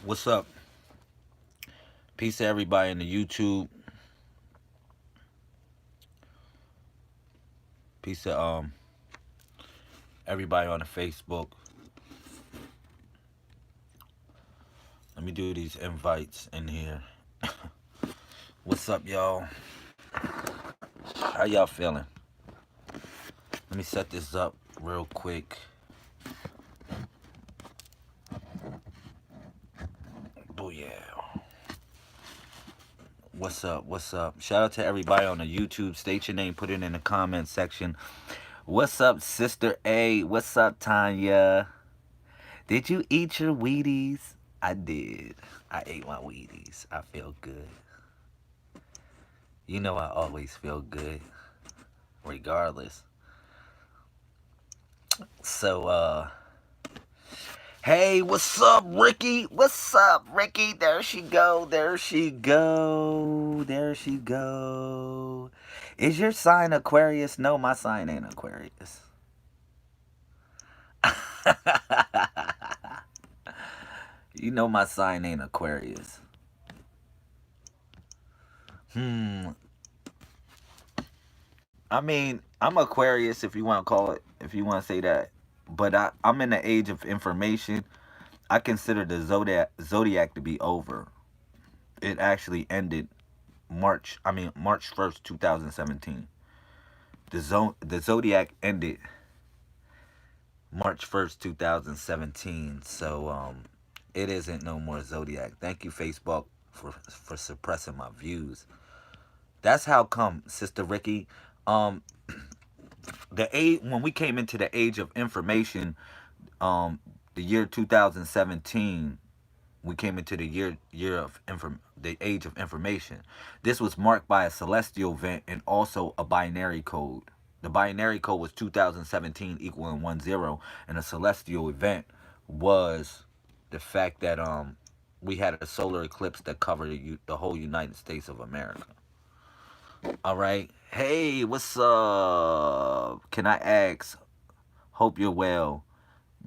What's up? Peace to everybody in the YouTube. Peace to everybody on the Facebook. Let me do these invites in here. What's up, y'all? How y'all feeling? Let me set this up real quick. Oh yeah. What's up? What's up? Shout out to everybody on the YouTube. State your name, put it in the comment section. What's up, Sister A? What's up, Tanya? Did you eat your Wheaties? I did. I ate my Wheaties. I feel good. You know I always feel good, regardless. So, hey, what's up, Ricky? What's up, Ricky? There she go. There she go. There she go. Is your sign Aquarius? No, my sign ain't Aquarius. You know my sign ain't Aquarius. Hmm. I mean, I'm Aquarius if you want to call it, if you want to say that. But I'm in the age of information. I consider the zodiac to be over. It actually ended March 1st, 2017. The zodiac ended March 1st, 2017. So it isn't no more zodiac. Thank you, Facebook, for suppressing my views. That's how come, Sister Ricky. Um, when we came into the age of information, the year 2017, we came into the age of information. This was marked by a celestial event and also a binary code. The binary code was 2017 equaling 10, and a celestial event was the fact that we had a solar eclipse that covered the whole United States of America. All right. Hey, what's up? Can I ask? Hope you're well.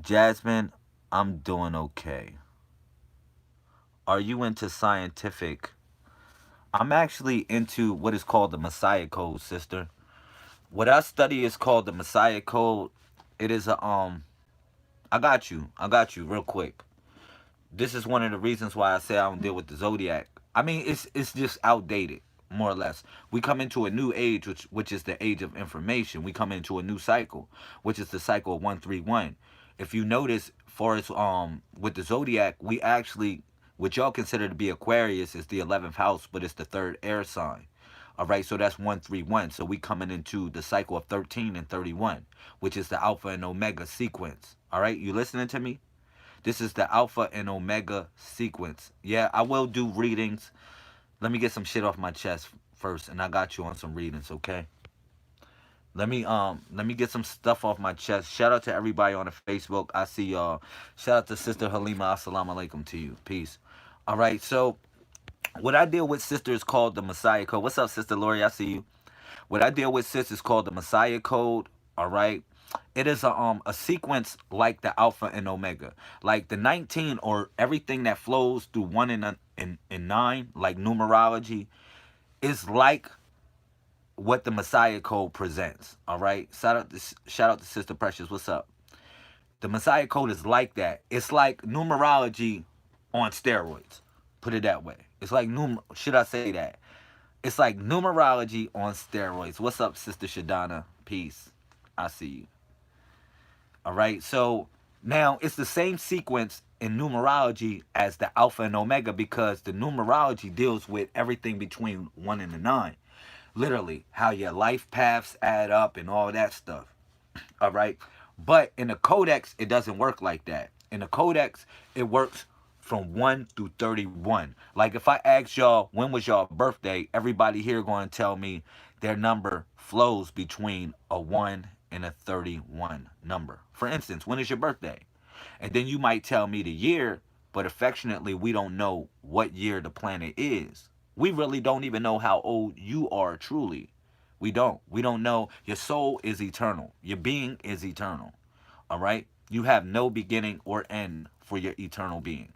Jasmine, I'm doing okay. Are you into scientific? I'm actually into what is called the Messiah Code, sister. What I study is called the Messiah Code. It is a I got you. I got you real quick. This is one of the reasons why I say I don't deal with the zodiac. I mean, it's just outdated, more or less. We come into a new age, which is the age of information. We come into a new cycle, which is the cycle of 131. If you notice, for us, with the zodiac, we actually, what y'all consider to be Aquarius is the 11th house, but it's the third air sign. All right, so that's 131. So we coming into the cycle of 13 and 31, which is the Alpha and Omega sequence. All right, you listening to me? This is the Alpha and Omega sequence. Yeah, I will do readings. Let me get some shit off my chest first, and I got you on some readings, okay? Let me get some stuff off my chest. Shout out to everybody on the Facebook. I see y'all. Shout out to Sister Halima. Assalamu alaikum to you. Peace. All right, so what I deal with, sister, is called the Messiah Code. What's up, Sister Lori? I see you. What I deal with, sis, is called the Messiah Code. All right. It is a sequence like the Alpha and Omega, like the 19, or everything that flows through 1 and 9, like numerology, is like what the Messiah Code presents. All right. Shout out to Sister Precious. What's up? The Messiah Code is like that. It's like numerology on steroids. Put it that way. It's like should I say that? It's like numerology on steroids. What's up, Sister Shadana? Peace. I see you. All right. So now it's the same sequence in numerology as the Alpha and Omega, because the numerology deals with everything between 1 and the 9. Literally, how your life paths add up and all that stuff. All right. But in the codex, it doesn't work like that. In the codex, it works from 1 through 31. Like if I ask y'all, when was y'all birthday? Everybody here going to tell me their number flows between a 1 and a 31 number. For instance, when is your birthday? And then you might tell me the year, but affectionately, we don't know what year the planet is. We really don't even know how old you are truly. We don't. We don't know. Your soul is eternal. Your being is eternal. All right? You have no beginning or end for your eternal being.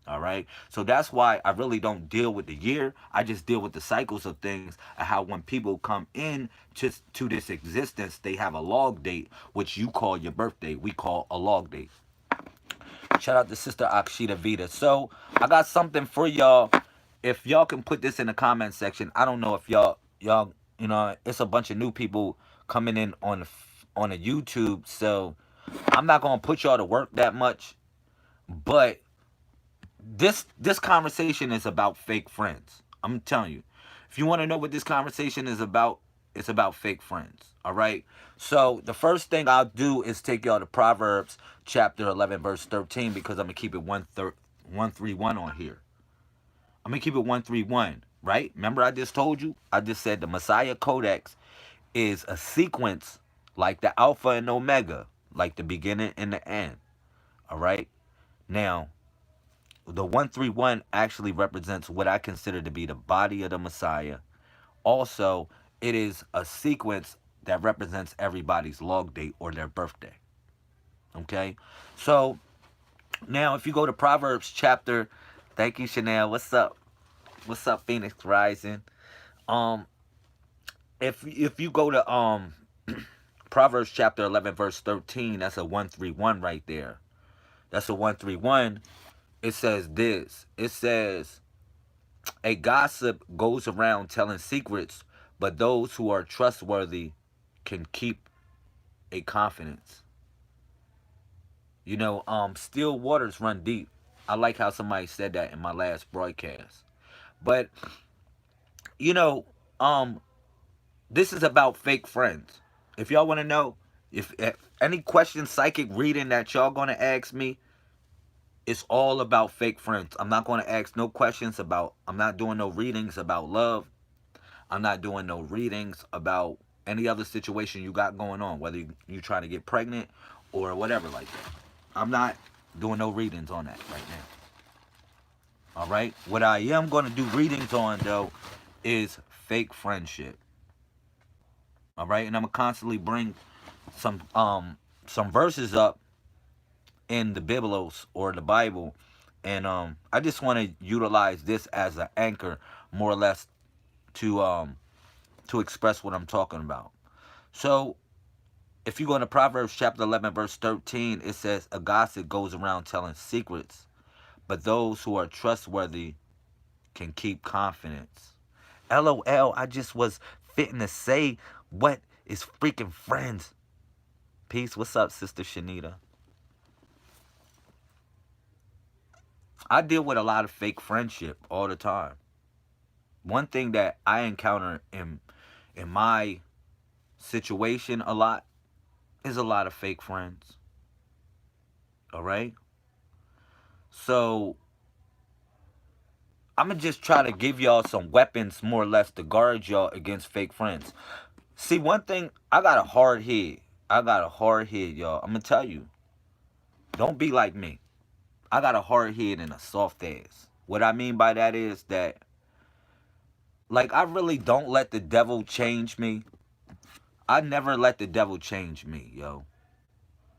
All right. So that's why I really don't deal with the year. I just deal with the cycles of things and how when people come in to this existence, they have a log date, which you call your birthday. We call a log date. Shout out to Sister Akshita Vita. So I got something for y'all. If y'all can put this in the comment section, I don't know if y'all it's a bunch of new people coming in on the YouTube, so I'm not gonna put y'all to work that much. But this conversation is about fake friends. I'm telling you. If you want to know what this conversation is about, it's about fake friends. All right. So the first thing I'll do is take y'all to Proverbs chapter 11 verse 13 because I'm gonna keep it 131 on here. I'm gonna keep it 131. Right? Remember I just told you. I just said the Messiah Codex is a sequence like the Alpha and Omega, like the beginning and the end. All right. Now the 131 actually represents what I consider to be the body of the Messiah. Also, it is a sequence that represents everybody's log date or their birthday. Okay? So, now if you go to Proverbs chapter, thank you Chanel. What's up? What's up Phoenix Rising? Um if you go to Proverbs chapter 11 verse 13, that's a 131 right there. That's a 131. It says this. It says a gossip goes around telling secrets, but those who are trustworthy can keep a confidence. Still waters run deep. I like how somebody said that in my last broadcast. But, you know, um, this is about fake friends. If y'all want to know, if any question psychic reading that y'all going to ask me, it's all about fake friends. I'm not going to ask no questions about, I'm not doing no readings about love. I'm not doing no readings about any other situation you got going on, whether you trying to get pregnant or whatever like that. I'm not doing no readings on that right now. All right? What I am going to do readings on, though, is fake friendship. All right? And I'm going to constantly bring some verses up in the Biblos or the Bible. And I just want to utilize this as an anchor, more or less, to express what I'm talking about. So, if you go into Proverbs chapter 11, verse 13, it says, a gossip goes around telling secrets, but those who are trustworthy can keep confidence. LOL, I just was fitting to say, what is freaking friends? Peace. What's up, Sister Shanita? I deal with a lot of fake friendship all the time. One thing that I encounter in my situation a lot is a lot of fake friends. All right? So, I'm going to just try to give y'all some weapons, more or less, to guard y'all against fake friends. See, one thing, I got a hard head. I got a hard head, y'all. I'm going to tell you. Don't be like me. I got a hard head and a soft ass. What I mean by that is that, like, I really don't let the devil change me. I never let the devil change me, yo.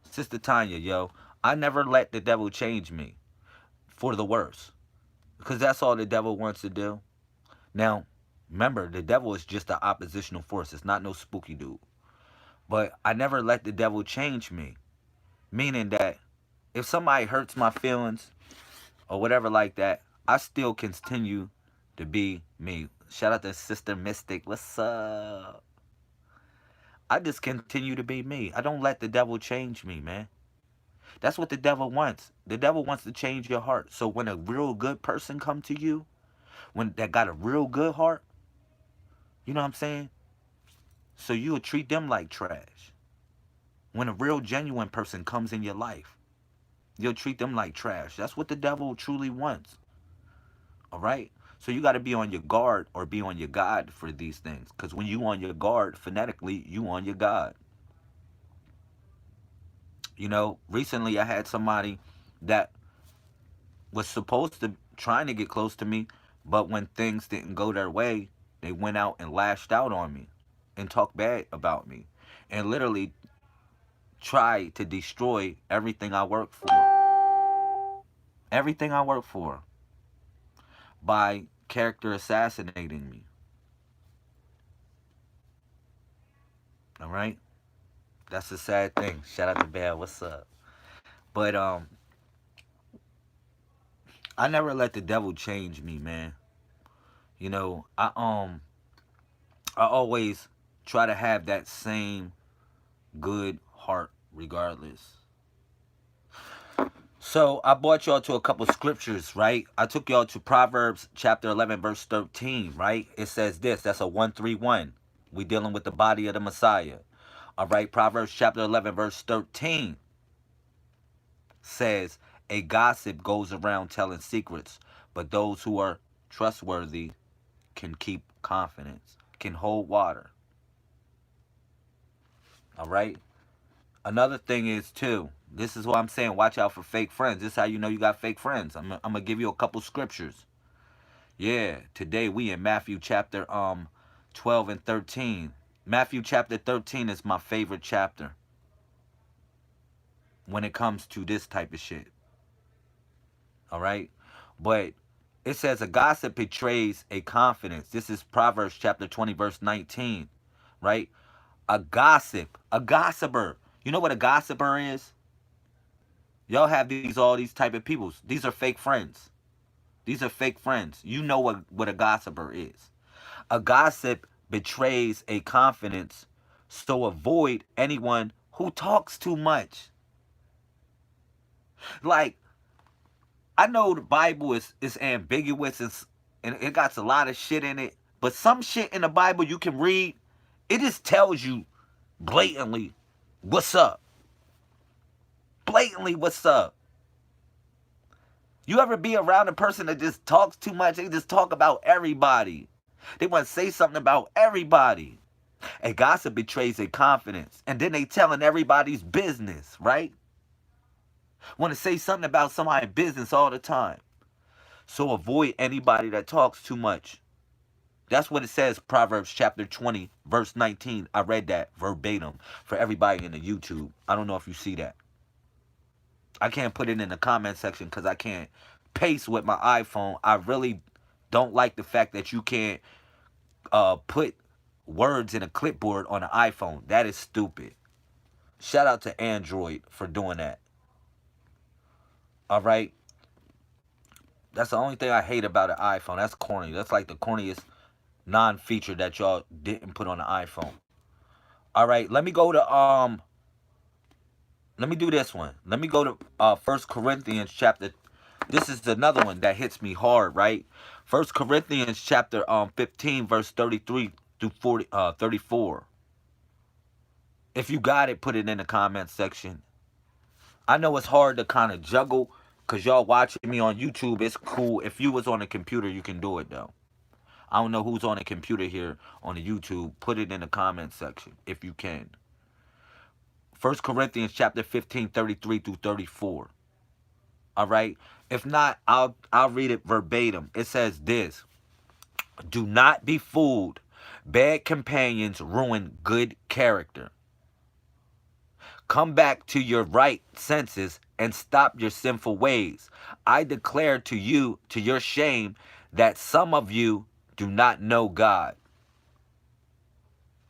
Sister Tanya, yo. I never let the devil change me for the worse. Because that's all the devil wants to do. Now, remember, the devil is just an oppositional force. It's not no spooky dude. But I never let the devil change me. Meaning that if somebody hurts my feelings or whatever like that, I still continue to be me. Shout out to Sister Mystic. What's up? I just continue to be me. I don't let the devil change me, man. That's what the devil wants. The devil wants to change your heart. So when a real good person come to you, when that got a real good heart, you know what I'm saying? So you'll treat them like trash. When a real genuine person comes in your life, you'll treat them like trash. That's what the devil truly wants. All right? So you got to be on your guard or be on your guard for these things. Because when you on your guard, phonetically, you on your guard. Recently I had somebody that was supposed to trying to get close to me, but when things didn't go their way, they went out and lashed out on me and talked bad about me and literally tried to destroy everything I worked for. Everything I work for by character assassinating me. All right? That's a sad thing. Shout out to Bad. What's up? But I never let the devil change me, man. You know, I always try to have that same good heart regardless. So I brought y'all to a couple scriptures, right? I took y'all to Proverbs chapter 11, verse 13, right? It says this. That's a 131. We dealing with the body of the Messiah. All right, Proverbs chapter 11, verse 13 says, a gossip goes around telling secrets, but those who are trustworthy can keep confidence, can hold water. All right? Another thing is, too, this is what I'm saying, watch out for fake friends. This is how you know you got fake friends. I'm going to give you a couple scriptures. Yeah, today we in Matthew chapter 12 and 13. Matthew chapter 13 is my favorite chapter when it comes to this type of shit. All right? But it says a gossip betrays a confidence. This is Proverbs chapter 20, verse 19. Right? A gossip, a gossiper. You know what a gossiper is? Y'all have all these type of people. These are fake friends. These are fake friends. You know what a gossiper is. A gossip betrays a confidence, so avoid anyone who talks too much. Like, I know the Bible is ambiguous and it got a lot of shit in it, but some shit in the Bible you can read, it just tells you blatantly what's up. Blatantly what's up. You ever be around a person that just talks too much? They just talk about everybody. They want to say something about everybody. A gossip betrays their confidence. And then they telling everybody's business, right? Want to say something about somebody's business all the time. So avoid anybody that talks too much. That's what it says, Proverbs chapter 20, verse 19. I read that verbatim for everybody in the YouTube. I don't know if you see that. I can't put it in the comment section because I can't paste with my iPhone. I really don't like the fact that you can't put words in a clipboard on an iPhone. That is stupid. Shout out to Android for doing that. All right? That's the only thing I hate about an iPhone. That's corny. That's like the corniest non-feature that y'all didn't put on the iPhone. All right, let me do this one. Let me go to 1 Corinthians chapter. This is another one that hits me hard, right? 1 Corinthians chapter 15 verse 33 through 34. If you got it, put it in the comment section. I know it's hard to kind of juggle because y'all watching me on YouTube. It's cool. If you was on a computer, you can do it, though. I don't know who's on a computer here on the YouTube. Put it in the comment section if you can. 1 Corinthians chapter 15, 33 through 34. All right? If not, I'll read it verbatim. It says this. Do not be fooled. Bad companions ruin good character. Come back to your right senses and stop your sinful ways. I declare to you, to your shame, that some of you do not know God.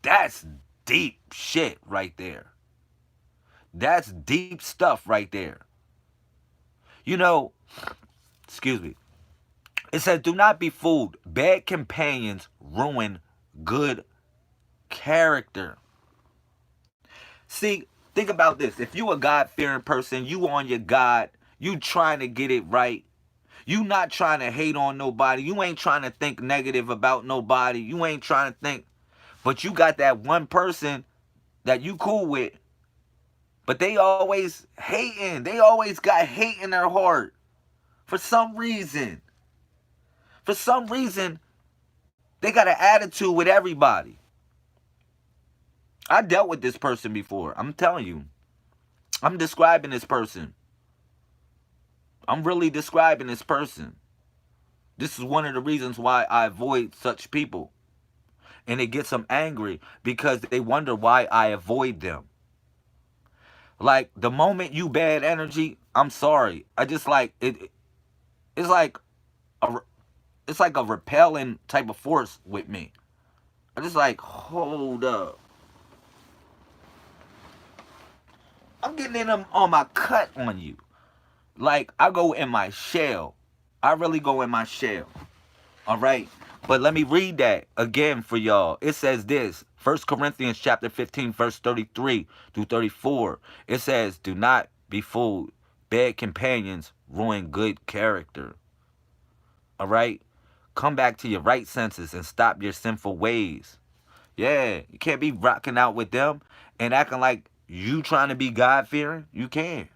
That's deep shit right there. That's deep stuff right there. You know, excuse me. It says, do not be fooled. Bad companions ruin good character. See, think about this. If you a God-fearing person, you on your God, you trying to get it right. You not trying to hate on nobody. You ain't trying to think negative about nobody. You ain't trying to think. But you got that one person that you cool with. But they always hating. They always got hate in their heart. For some reason. For some reason, they got an attitude with everybody. I dealt with this person before. I'm telling you. I'm describing this person. I'm really describing this person. This is one of the reasons why I avoid such people. And it gets them angry because they wonder why I avoid them. Like, the moment you bad energy, I'm sorry. I just like it. It's like a it's like a repelling type of force with me. I'm just like, hold up. I'm getting in them on my cut on you. Like I go in my shell. I really go in my shell. All right. But let me read that again for y'all. It says this. 1 Corinthians chapter 15, verse 33 through 34. It says, do not be fooled. Bad companions ruin good character. All right. Come back to your right senses and stop your sinful ways. Yeah. You can't be rocking out with them and acting like you trying to be God fearing. You can't.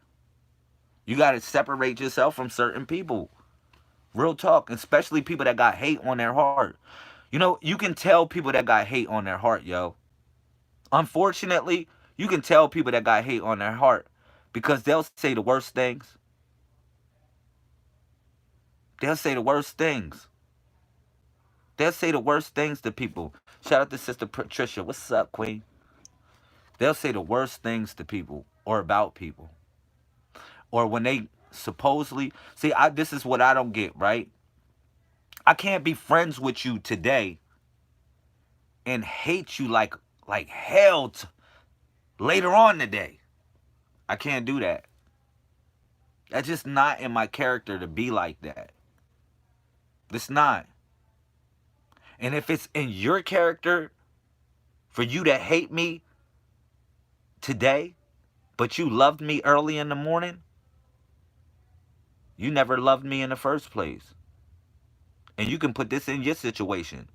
You got to separate yourself from certain people. Real talk, especially people that got hate on their heart. You know, you can tell people that got hate on their heart, yo. Unfortunately, you can tell people that got hate on their heart because they'll say the worst things. They'll say the worst things. They'll say the worst things to people. Shout out to Sister Patricia. What's up, Queen? They'll say the worst things to people or about people. Or when they supposedly see, this is what I don't get, right? I can't be friends with you today and hate you like hell later on today. I can't do that. That's just not in my character to be like that. It's not. And if it's in your character for you to hate me today, but you loved me early in the morning, you never loved me in the first place. And you can put this in your situation.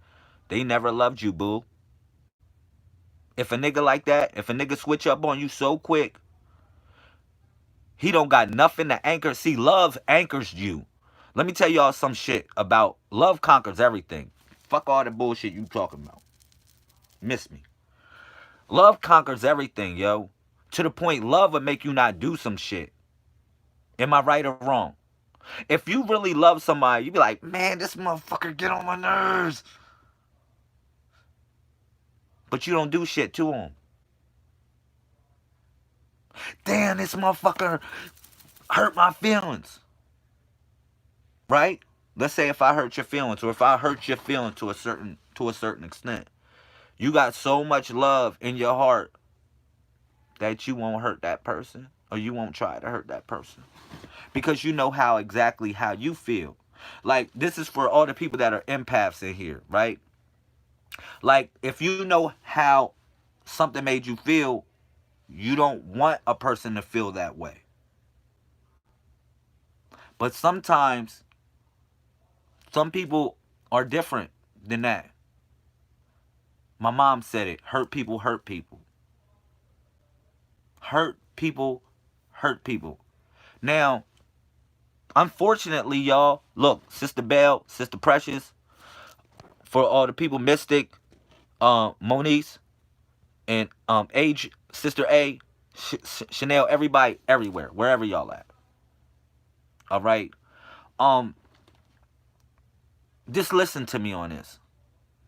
They never loved you, boo. If a nigga like that, if a nigga switch up on you so quick, he don't got nothing to anchor. See, love anchors you. Let me tell y'all some shit about love conquers everything. Fuck all the bullshit you talking about. Miss me. Love conquers everything, yo. To the point love would make you not do some shit. Am I right or wrong? If you really love somebody, you be like, man, this motherfucker get on my nerves. But you don't do shit to him. Damn, this motherfucker hurt my feelings. Right? Let's say if I hurt your feelings, or if I hurt your feelings to a certain extent. You got so much love in your heart that you won't hurt that person, or you won't try to hurt that person. Because you know exactly how you feel. Like, this is for all the people that are empaths in here, right? Like, if you know how something made you feel, you don't want a person to feel that way. But sometimes, some people are different than that. My mom said it. Hurt people hurt people. Hurt people hurt people. Now, unfortunately, y'all, look, Sister Belle, Sister Precious, for all the people, Mystic, Moniece, and Age, Sister A, Chanel, everybody, everywhere, wherever y'all at. All right? Just listen to me on this.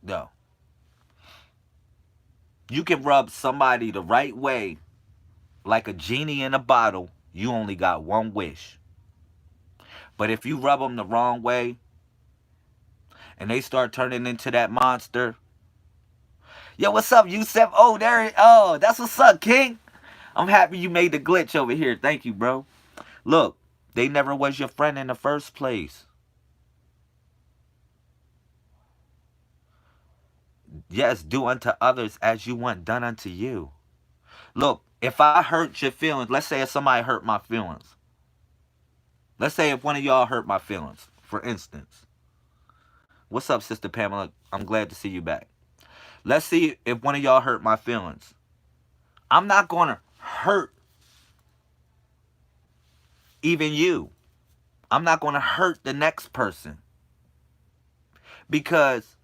Yo. You can rub somebody the right way, like a genie in a bottle. You only got one wish. But if you rub them the wrong way, and they start turning into that monster. Yo, what's up, Yusef? Oh, that's what's up, King. I'm happy you made the glitch over here. Thank you, bro. Look, they never was your friend in the first place. Yes, do unto others as you want done unto you. Look, if I hurt your feelings, let's say if somebody hurt my feelings. Let's say if one of y'all hurt my feelings, for instance. What's up, Sister Pamela? I'm glad to see you back. Let's see if one of y'all hurt my feelings. I'm not going to hurt even you. I'm not going to hurt the next person. Because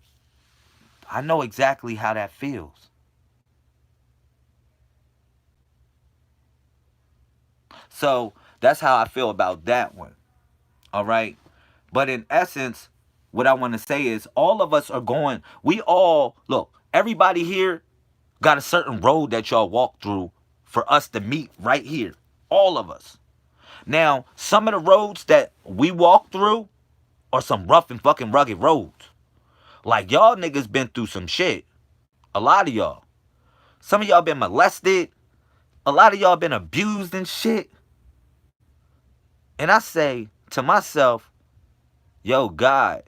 I know exactly how that feels. So that's how I feel about that one. All right. But in essence, what I want to say is all of us are going, look, everybody here got a certain road that y'all walk through for us to meet right here. All of us. Now, some of the roads that we walk through, or some rough and fucking rugged roads. Like y'all niggas been through some shit. A lot of y'all. Some of y'all been molested. A lot of y'all been abused and shit. And I say to myself, yo, God,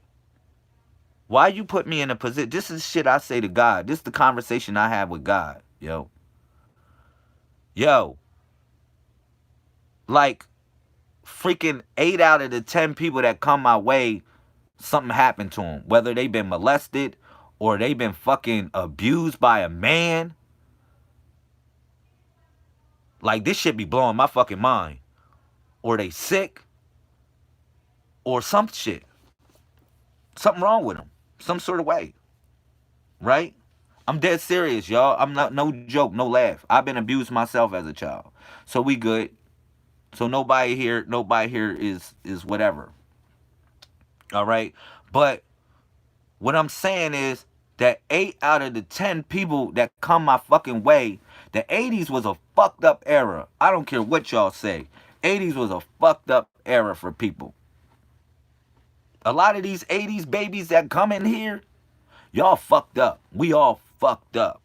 why you put me in a position? This is shit I say to God. This is the conversation I have with God. Yo, like freaking 8 out of the 10 people that come my way, something happened to them. Whether they been molested or they been fucking abused by a man. Like this shit be blowing my fucking mind. Or they sick. Or some shit. Something wrong with them. Some sort of way. Right? I'm dead serious, y'all. I'm not, no joke, no laugh. I've been abused myself as a child. So we good. So nobody here is whatever. All right? But what I'm saying is that 8 out of the 10 people that come my fucking way, the 80s was a fucked up era. I don't care what y'all say. 80s was a fucked up era for people. A lot of these 80s babies that come in here, y'all fucked up. We all fucked up.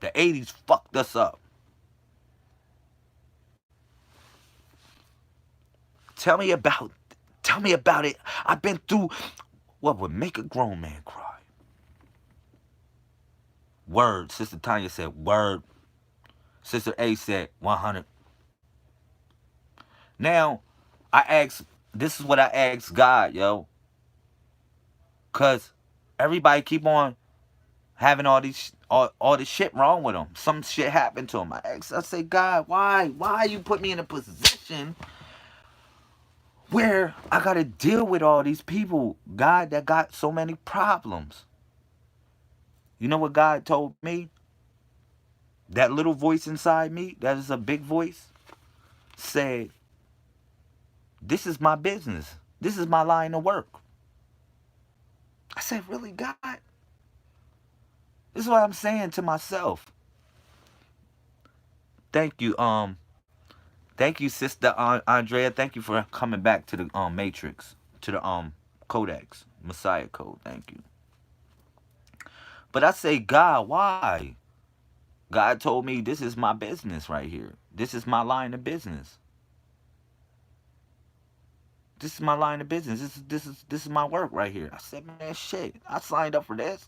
The 80s fucked us up. Tell me about it. I've been through what would make a grown man cry. Word. Sister Tanya said word. Sister A said 100. Now, this is what I asked God, yo. Cause everybody keep on having all this shit wrong with them. Some shit happened to them. I say, God, why you put me in a position where I gotta deal with all these people, God, that got so many problems? You know what God told me? That little voice inside me, that is a big voice, said, this is my business. This is my line of work. I said, really, God? This is what I'm saying to myself. Thank you, Sister Andrea. Thank you for coming back to the Matrix, to the Codex Messiah Code. Thank you. But I say, God, why? God told me this is my business right here. This is my line of business. This is my line of business. This is my work right here. I said, man, shit. I signed up for this.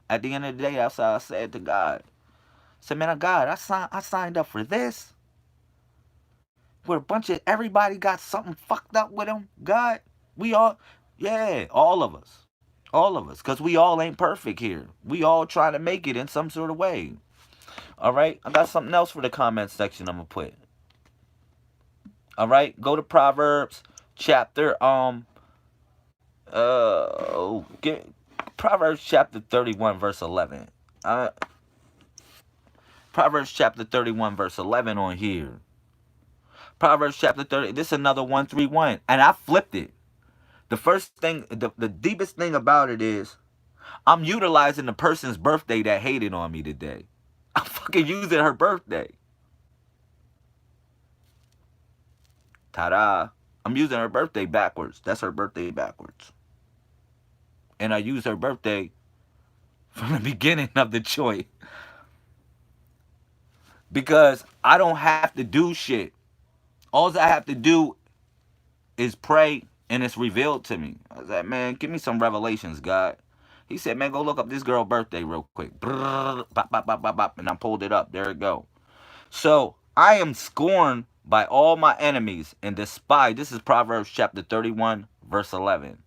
At the end of the day, that's how I said to God. I said, man, God, I signed up for this. Where a bunch of everybody got something fucked up with them. God, we all, yeah, all of us. All of us. Because we all ain't perfect here. We all trying to make it in some sort of way. All right? I got something else for the comment section I'm going to put. All right? Go to Proverbs chapter, Proverbs chapter 31, verse 11. Proverbs chapter 31, verse 11 on here. Proverbs chapter 30. This is another 131. And I flipped it. The first thing, the deepest thing about it is, I'm utilizing the person's birthday that hated on me today. I'm fucking using her birthday. Ta-da. I'm using her birthday backwards. That's her birthday backwards. And I use her birthday from the beginning of the joint. Because I don't have to do shit. All I have to do is pray and it's revealed to me. I said, man, give me some revelations, God. He said, man, go look up this girl's birthday real quick. Brrr, bop, bop, bop, bop, bop, and I pulled it up. There it go. So, I am scorned by all my enemies and despised. This is Proverbs chapter 31, verse 11.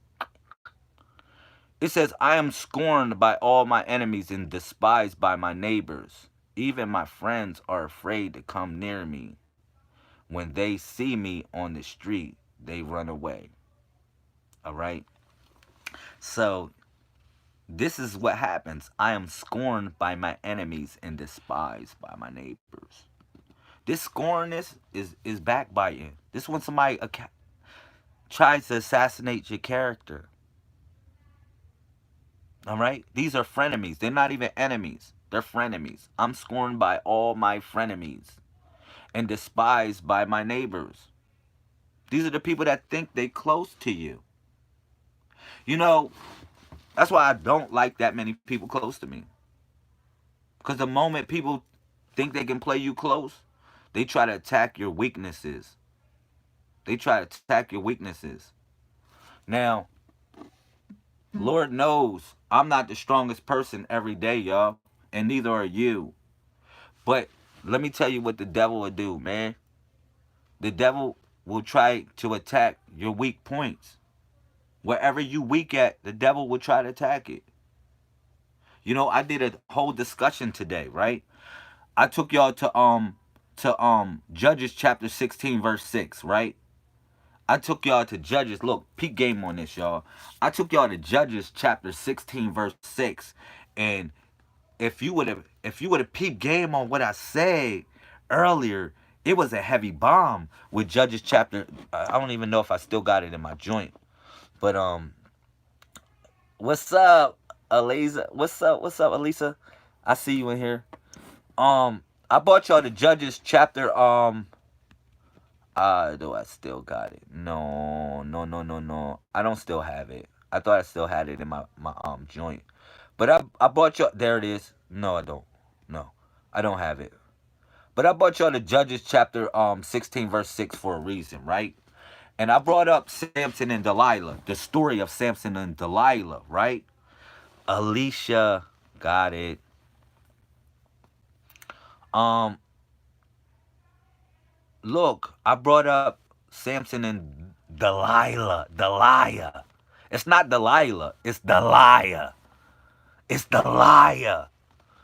It says, I am scorned by all my enemies and despised by my neighbors. Even my friends are afraid to come near me. When they see me on the street, they run away. All right? So, this is what happens. I am scorned by my enemies and despised by my neighbors. This scornness is backbiting. This when somebody tries to assassinate your character. All right? These are frenemies. They're not even enemies. They're frenemies. I'm scorned by all my frenemies and despised by my neighbors. These are the people that think they close to you. You know, that's why I don't like that many people close to me. Because the moment people think they can play you close, they try to attack your weaknesses. They try to attack your weaknesses. Now, Lord knows I'm not the strongest person every day, y'all. And neither are you. But let me tell you what the devil will do, man. The devil will try to attack your weak points. Wherever you weak at, the devil will try to attack it. You know, I did a whole discussion today, right? I took y'all to Judges chapter 16 verse 6, right? I took y'all to Judges. Look, peak game on this, y'all. I took y'all to Judges chapter 16 verse 6. And if you would have peep game on what I said earlier, it was a heavy bomb with Judges chapter. I don't even know if I still got it in my joint. But what's up, Elisa? What's up, Elisa? I see you in here. I bought y'all the Judges chapter. Do I still got it? No, no, no, no, no. I don't still have it. I thought I still had it in my joint. But I bought y'all. There it is. No, I don't. No, I don't have it. But I brought y'all to Judges chapter 16 verse 6 for a reason, right? And I brought up Samson and Delilah, the story of Samson and Delilah, right? Alicia got it. Um, Look, I brought up Samson and Delilah. Delilah. It's not Delilah. It's Delilah. It's Delilah.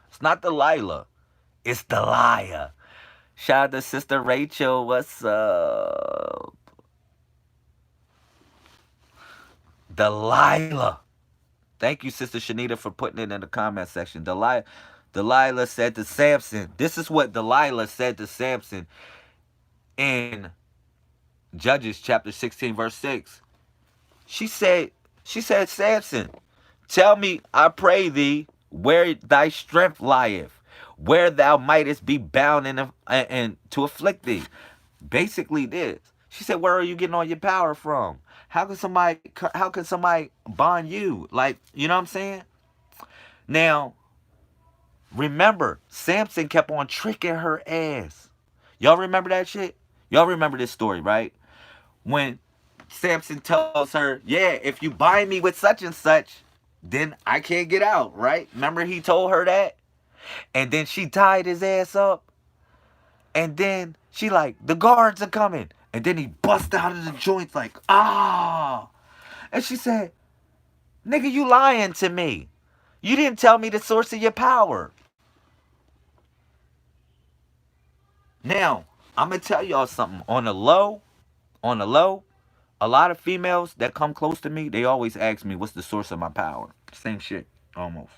It's not Delilah. It's Delilah. Shout out to Sister Rachel. What's up? Delilah. Thank you, Sister Shanita, for putting it in the comment section. Delilah said to Samson, this is what Delilah said to Samson in Judges chapter 16, verse 6. She said, Samson, tell me, I pray thee, where thy strength lieth, where thou mightest be bound and to afflict thee. Basically this. She said, where are you getting all your power from? How can somebody bond you? Like, you know what I'm saying? Now, remember, Samson kept on tricking her ass. Y'all remember that shit? Y'all remember this story, right? When Samson tells her, yeah, if you bind me with such and such, then I can't get out, right? Remember he told her that? And then she tied his ass up. And then she like, the guards are coming. And then he bust out of the joints like, ah. And she said, nigga, you lying to me. You didn't tell me the source of your power. Now, I'm going to tell y'all something. On the low, a lot of females that come close to me, they always ask me, what's the source of my power? Same shit, almost.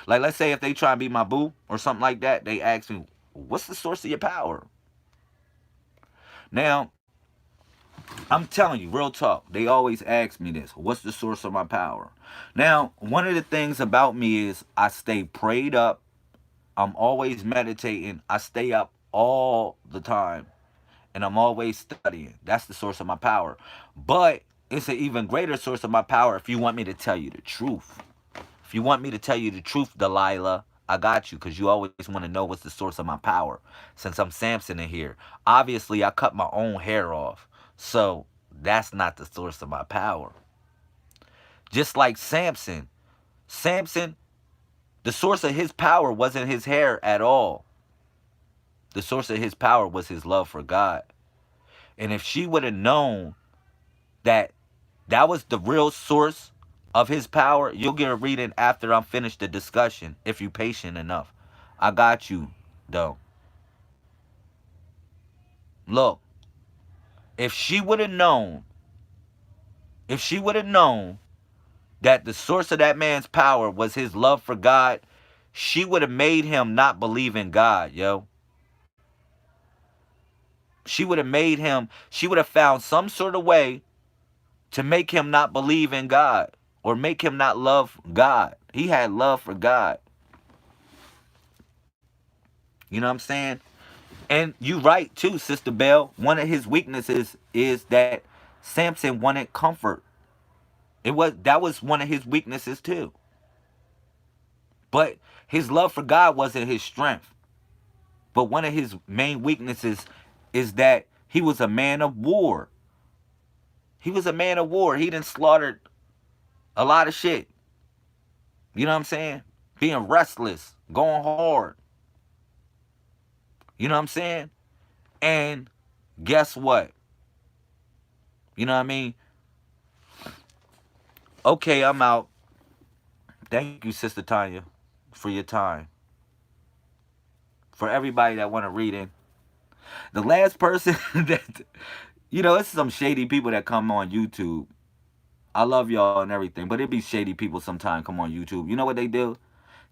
Like, let's say if they try and be my boo or something like that, they ask me, what's the source of your power? Now, I'm telling you, real talk, they always ask me this, what's the source of my power? Now, one of the things about me is I stay prayed up. I'm always meditating. I stay up all the time. And I'm always studying. That's the source of my power. But it's an even greater source of my power if you want me to tell you the truth. If you want me to tell you the truth, Delilah, I got you, because you always want to know what's the source of my power. Since I'm Samson in here, obviously I cut my own hair off. So that's not the source of my power. Just like Samson. Samson, the source of his power wasn't his hair at all. The source of his power was his love for God. And if she would have known that that was the real source of his power, you'll get a reading after I'm finished the discussion, if you're patient enough. I got you, though. Look, if she would have known, that the source of that man's power was his love for God, she would have made him not believe in God, yo. She would have found some sort of way to make him not believe in God or make him not love God. He had love for God. You know what I'm saying? And you right too, Sister Bell. One of his weaknesses is that Samson wanted comfort. That was one of his weaknesses too. But his love for God wasn't his strength. But one of his main weaknesses is that he was a man of war. He was a man of war. He done slaughtered a lot of shit. You know what I'm saying? Being restless, going hard. You know what I'm saying? And guess what? You know what I mean? Okay, I'm out. Thank you, Sister Tanya, for your time. For everybody that want to read in. The last person that, it's some shady people that come on YouTube. I love y'all and everything, but it be shady people sometimes come on YouTube. You know what they do?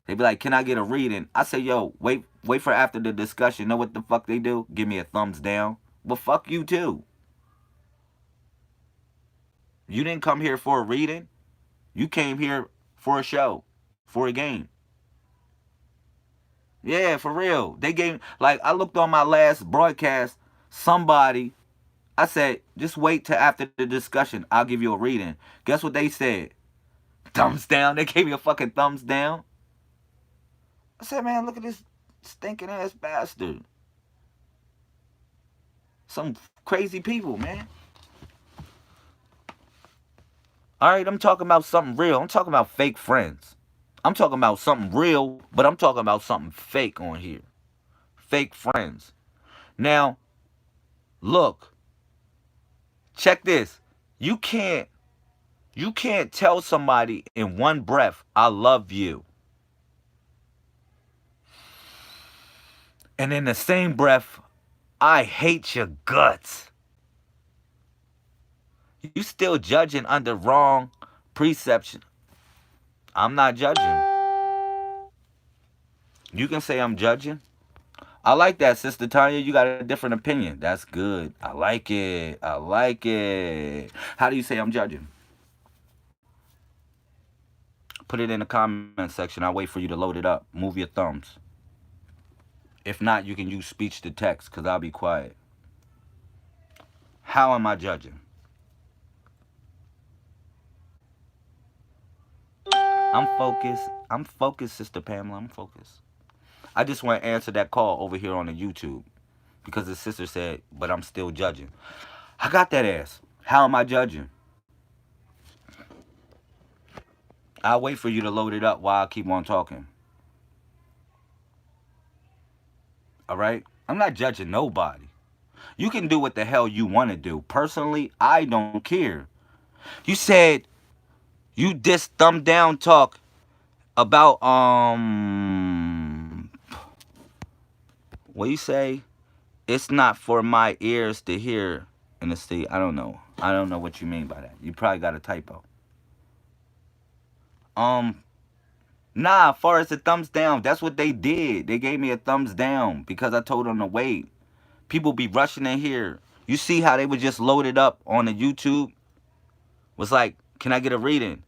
They be like, "Can I get a reading?" I say, "Yo, wait for after the discussion." Know what the fuck they do? Give me a thumbs down. Well, fuck you too. You didn't come here for a reading. You came here for a show, for a game. Yeah, for real. They gave, like, I looked on my last broadcast. Somebody, I said, just wait till after the discussion. I'll give you a reading. Guess what they said? Thumbs down. They gave me a fucking thumbs down. I said, man, look at this stinking ass bastard. Some crazy people, man. All right, I'm talking about something real. I'm talking about fake friends. I'm talking about something real, but I'm talking about something fake on here. Fake friends. Now, look, check this. You can't tell somebody in one breath, "I love you." And in the same breath, "I hate your guts." You still judging under wrong perception. I'm not judging. You can say I'm judging. I like that, Sister Tanya. You got a different opinion. That's good. I like it. I like it. How do you say I'm judging? Put it in the comment section. I'll wait for you to load it up. Move your thumbs. If not, you can use speech to text because I'll be quiet. How am I judging? I'm focused. I'm focused, Sister Pamela. I'm focused. I just want to answer that call over here on the YouTube because the sister said, "But I'm still judging." I got that ass. How am I judging? I'll wait for you to load it up while I keep on talking. All right? I'm not judging nobody. You can do what the hell you want to do. Personally, I don't care. You said you dissed thumb down talk about what you say? It's not for my ears to hear and to see. I don't know. I don't know what you mean by that. You probably got a typo. Um Nah, as far as the thumbs down, that's what they did. They gave me a thumbs down because I told them to wait. People be rushing in here. You see how they would just load it up on the YouTube? Was like, "Can I get a reading?"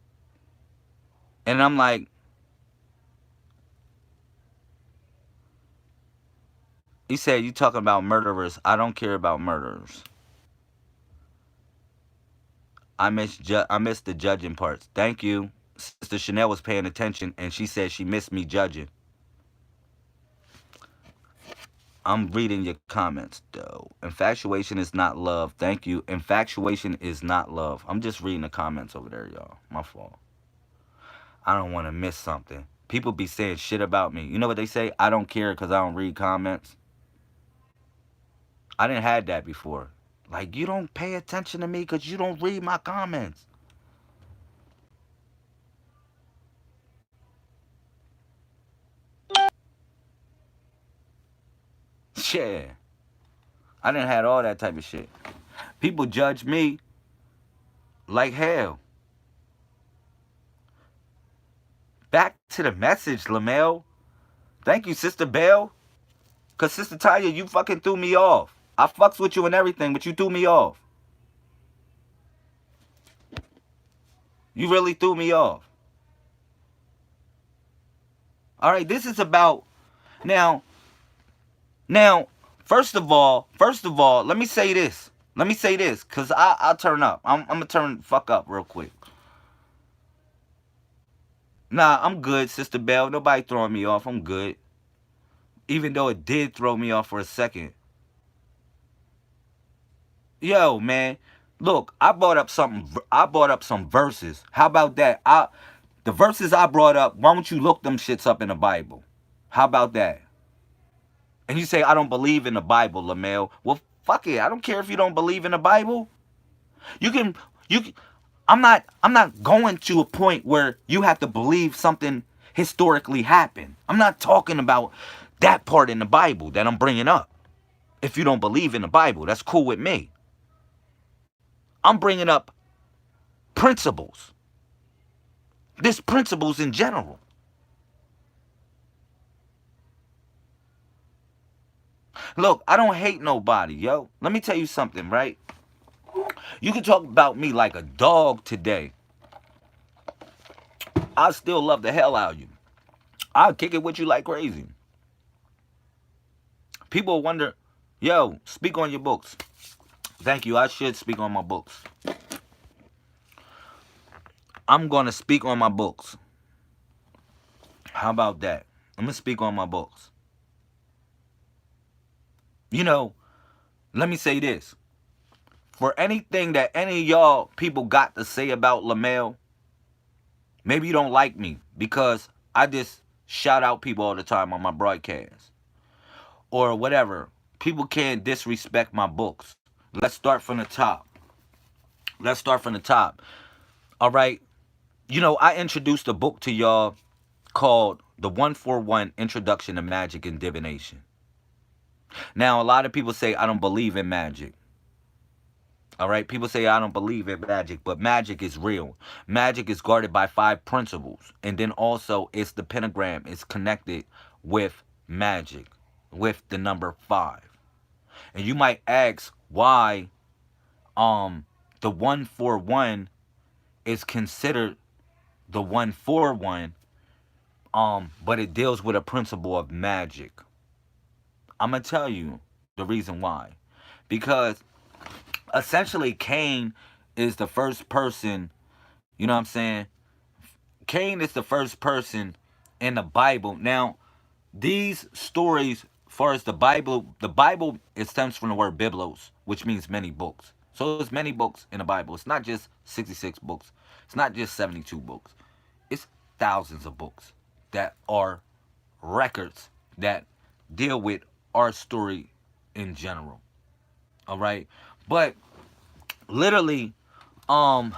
And I'm like, he said, "You talking about murderers. I don't care about murderers. I missed the judging parts. Thank you." Sister Chanel was paying attention and she said she missed me judging. I'm reading your comments though. Infatuation is not love. Thank you. Infatuation is not love. I'm just reading the comments over there, y'all. My fault. I don't want to miss something. People be saying shit about me. You know what they say? I don't care because I don't read comments. I didn't have that before. Like, you don't pay attention to me because you don't read my comments. Yeah. I didn't have all that type of shit. People judge me like hell. Back to the message, Lamel. Thank you, Sister Bell. Because, Sister Tanya, you fucking threw me off. I fucks with you and everything, but you threw me off. You really threw me off. All right, this is about now. Now, first of all, let me say this. Let me say this, cause I'll turn up. I'm gonna turn the fuck up real quick. Nah, I'm good, Sister Bell. Nobody throwing me off. I'm good. Even though it did throw me off for a second. Yo, man, look, I brought up something. I brought up some verses. How about that? The verses I brought up. Why don't you look them shits up in the Bible? How about that? And you say I don't believe in the Bible, Lamel. Well, fuck it. I don't care if you don't believe in the Bible. You can. You. Can, I'm not. I'm not going to a point where you have to believe something historically happened. I'm not talking about that part in the Bible that I'm bringing up. If you don't believe in the Bible, that's cool with me. I'm bringing up principles. This principles in general. Look, I don't hate nobody, yo. Let me tell you something, right? You can talk about me like a dog today. I still love the hell out of you. I'll kick it with you like crazy. People wonder, yo, speak on your books. Thank you. I should speak on my books. I'm going to speak on my books. How about that? I'm going to speak on my books. You know, let me say this. For anything that any of y'all people got to say about Lamel, maybe you don't like me because I just shout out people all the time on my broadcast. Or whatever. People can't disrespect my books. Let's start from the top. Let's start from the top. All right. You know, I introduced a book to y'all called The 141 Introduction to Magic and Divination. Now, a lot of people say I don't believe in magic. All right, people say I don't believe in magic, but magic is real. Magic is guarded by 5 principles, and then also it's the pentagram is connected with magic, with the number 5. And you might ask why the 141 is considered the 141, but it deals with a principle of magic. I'm gonna tell you the reason why, because essentially Cain is the first person. You know what I'm saying? Cain is the first person in the Bible. Now, these stories, as far as the Bible, it stems from the word biblos, which means many books. So there's many books in the Bible. It's not just 66 books. It's not just 72 books. It's thousands of books that are records that deal with our story in general. All right? But literally, um,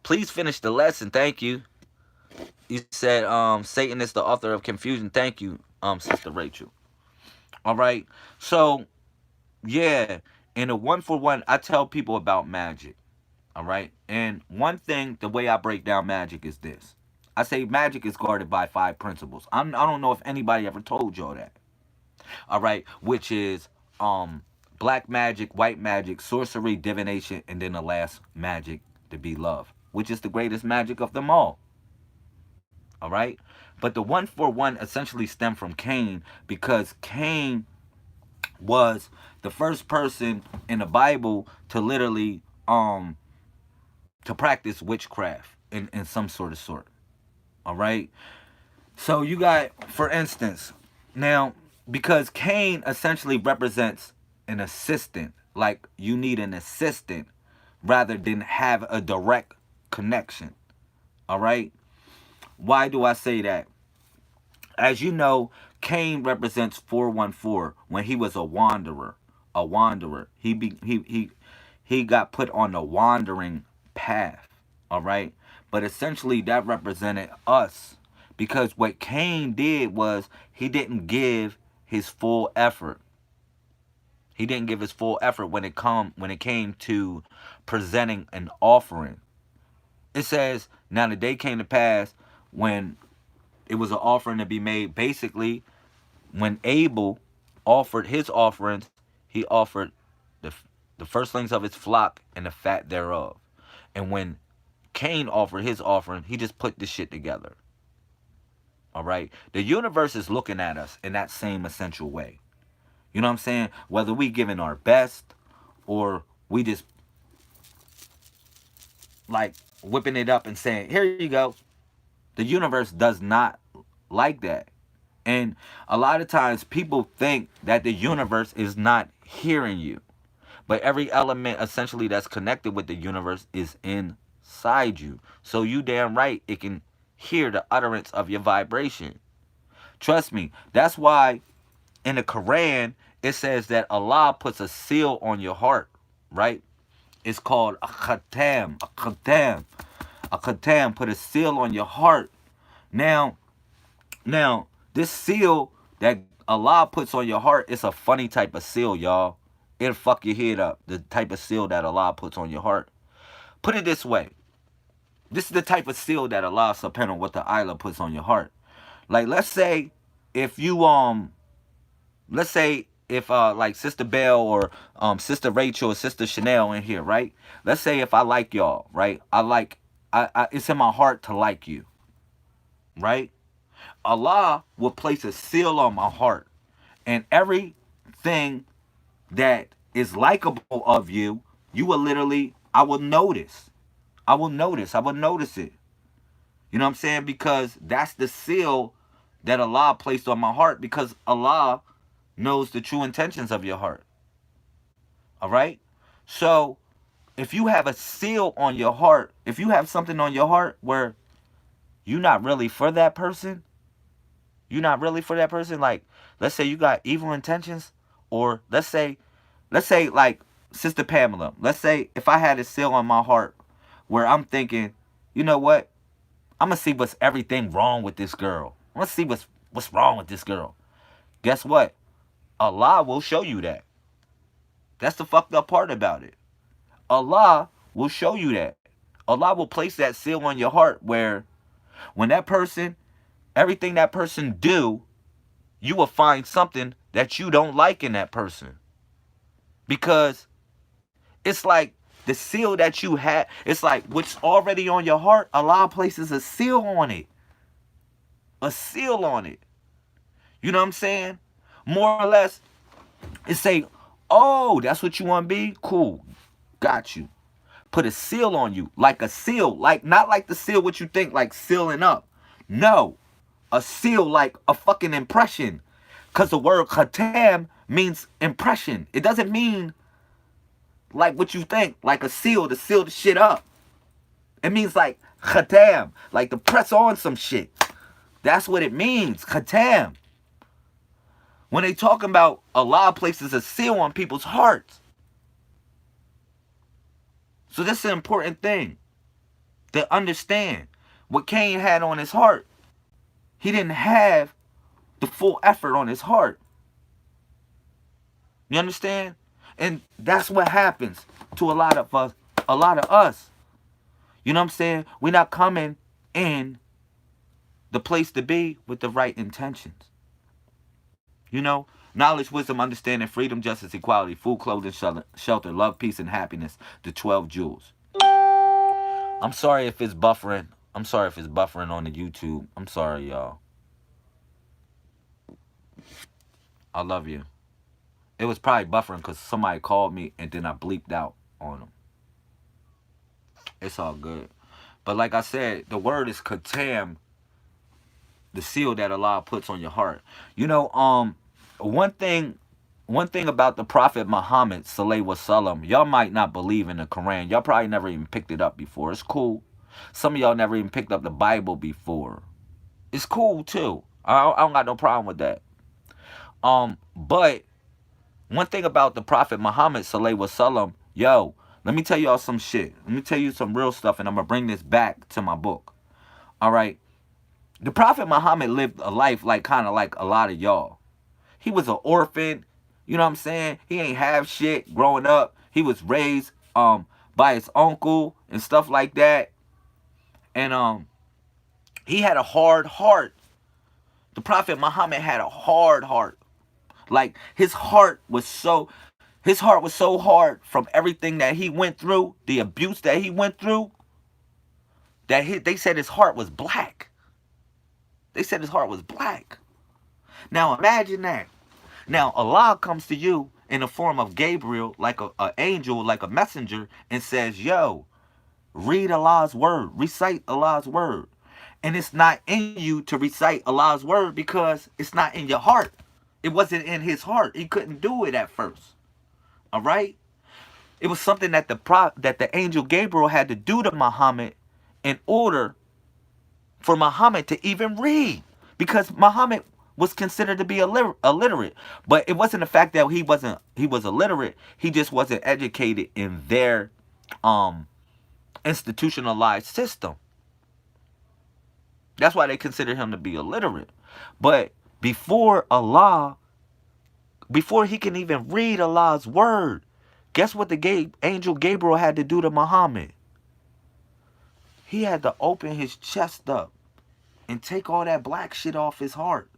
please finish the lesson. Thank you. You said Satan is the author of confusion. Thank you, Sister Rachel. All right. So yeah, in a 141, I tell people about magic. All right. And one thing, the way I break down magic is this. I say magic is guarded by 5 principles. I don't know if anybody ever told y'all that. All right, which is black magic, white magic, sorcery, divination, and then the last magic to be love, which is the greatest magic of them all. All right, but the 141 essentially stemmed from Cain because Cain was the first person in the Bible to literally to practice witchcraft in some sort. All right, so you got, for instance, now because Cain essentially represents an assistant, like you need an assistant rather than have a direct connection. All right, why do I say that? As you know, Cain represents 414 when he was a wanderer. A wanderer. He got put on the wandering path. All right? But essentially that represented us because what Cain did was he didn't give his full effort. He didn't give his full effort when it came to presenting an offering. It says, now the day came to pass when it was an offering to be made. Basically, when Abel offered his offerings, he offered the, the firstlings of his flock and the fat thereof. And when Cain offered his offering, he just put this shit together. All right? The universe is looking at us in that same essential way. You know what I'm saying? Whether we giving our best or we just like whipping it up and saying, here you go. The universe does not like that. And a lot of times people think that the universe is not hearing you. But every element essentially that's connected with the universe is inside you. So you damn right it can hear the utterance of your vibration. Trust me. That's why in the Quran it says that Allah puts a seal on your heart, right? It's called a khatam. A khatam. A khatam put a seal on your heart. Now, now, this seal that Allah puts on your heart, it's a funny type of seal, y'all. It'll fuck your head up. The type of seal that Allah puts on your heart. Put it this way. This is the type of seal that Allah subhanahu wa ta'ala puts on your heart. Like let's say if you let's say if like Sister Belle or Sister Rachel or Sister Chanel in here, right? Let's say if I like y'all, right? I it's in my heart to like you, right? Allah will place a seal on my heart, and everything that is likable of you, you will literally, I will notice. I will notice. I will notice it. You know what I'm saying? Because that's the seal that Allah placed on my heart, because Allah knows the true intentions of your heart. All right? So, if you have a seal on your heart, if you have something on your heart where you're not really for that person, you're not really for that person, like let's say you got evil intentions, or let's say like Sister Pamela, let's say if I had a seal on my heart where I'm thinking, you know what, I'm gonna see what's everything wrong with this girl, I'm gonna see what's wrong with this girl. Guess what? Allah will show you that. That's the fucked up part about it. Allah will show you that. Allah will place that seal on your heart where when that person, everything that person do, you will find something that you don't like in that person. Because it's like the seal that you had, it's like what's already on your heart, Allah places a seal on it. A seal on it. You know what I'm saying? More or less, it say, oh, that's what you want to be? Cool. Got you. Put a seal on you. Like a seal. Like, not like the seal what you think, like sealing up. No. A seal like a fucking impression. Because the word khatam means impression. It doesn't mean like what you think, like a seal to seal the shit up. It means like khatam, like to press on some shit. That's what it means, khatam. When they talking about Allah places a seal on people's hearts. So this is an important thing to understand. What Cain had on his heart, he didn't have the full effort on his heart. You understand? And that's what happens to a lot of us. You know what I'm saying? We're not coming in the place to be with the right intentions. You know? Knowledge, wisdom, understanding, freedom, justice, equality, food, clothing, shelter, love, peace, and happiness. The 12 jewels. I'm sorry if it's buffering. I'm sorry if it's buffering on the YouTube. I'm sorry, y'all. I love you. It was probably buffering because somebody called me and then I bleeped out on them. It's all good. But like I said, the word is katam, the seal that Allah puts on your heart. You know, one thing about the Prophet Muhammad sallallahu alaihi wasallam, y'all might not believe in the Quran. Y'all probably never even picked it up before. It's cool. Some of y'all never even picked up the Bible before. It's cool too. I don't got no problem with that. But one thing about the Prophet Muhammad sallallahu alaihi wasallam, yo, let me tell y'all some shit. Let me tell you some real stuff, and I'm gonna bring this back to my book. All right. The Prophet Muhammad lived a life like kind of like a lot of y'all. He was an orphan. You know what I'm saying? He ain't have shit growing up. He was raised by his uncle and stuff like that. And he had a hard heart. The Prophet Muhammad had a hard heart. Like his heart was so hard from everything that he went through, the abuse that he went through, that they said his heart was black. They said his heart was black. Now imagine that. Now Allah comes to you in the form of Gabriel, like an angel, like a messenger, and says, yo, read Allah's word, recite Allah's word. And it's not in you to recite Allah's word because it's not in your heart. It wasn't in his heart. He couldn't do it at first. All right? It was something that the angel Gabriel had to do to Muhammad in order for Muhammad to even read, because Muhammad was considered to be illiterate. But it wasn't the fact that he was illiterate. He just wasn't educated in their um institutionalized system. That's why they consider him to be illiterate. But before he can even read Allah's word, guess what the angel Gabriel had to do to Muhammad? He had to open his chest up and take all that black shit off his heart.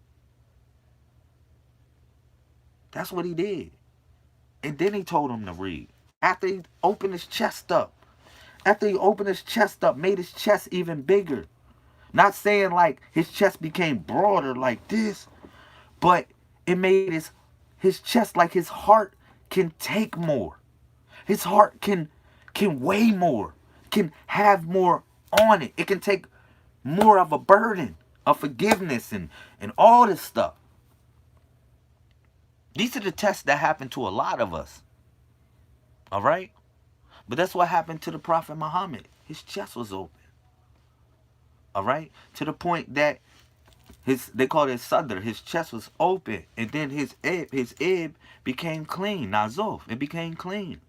That's what he did. And then he told him to read. After he opened his chest up. Made his chest even bigger. Not saying like his chest became broader like this, but it made his chest like his heart can take more. His heart can weigh more, can have more on it. It can take more of a burden of forgiveness and all this stuff. These are the tests that happen to a lot of us. All right? But that's what happened to the Prophet Muhammad. His chest was open. All right? To the point that they called it sadr. His chest was open. And then his ib became clean. Nazov. It became clean.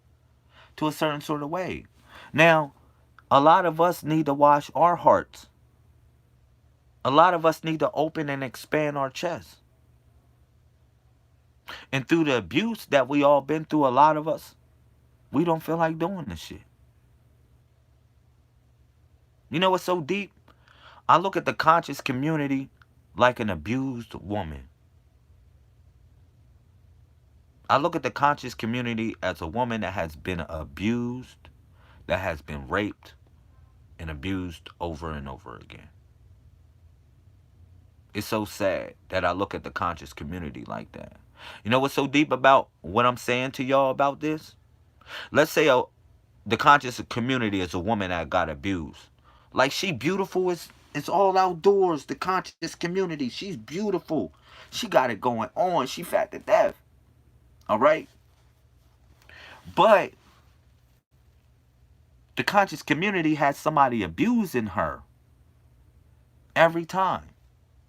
To a certain sort of way. Now, a lot of us need to wash our hearts. A lot of us need to open and expand our chest. And through the abuse that we all been through, a lot of us, we don't feel like doing this shit. You know what's so deep? I look at the conscious community like an abused woman. I look at the conscious community as a woman that has been abused, that has been raped and abused over and over again. It's so sad that I look at the conscious community like that. You know what's so deep about what I'm saying to y'all about this? Let's say the conscious community is a woman that got abused. Like, she beautiful, it's all outdoors, the conscious community. She's beautiful. She got it going on. She fat to death. All right? But the conscious community has somebody abusing her every time.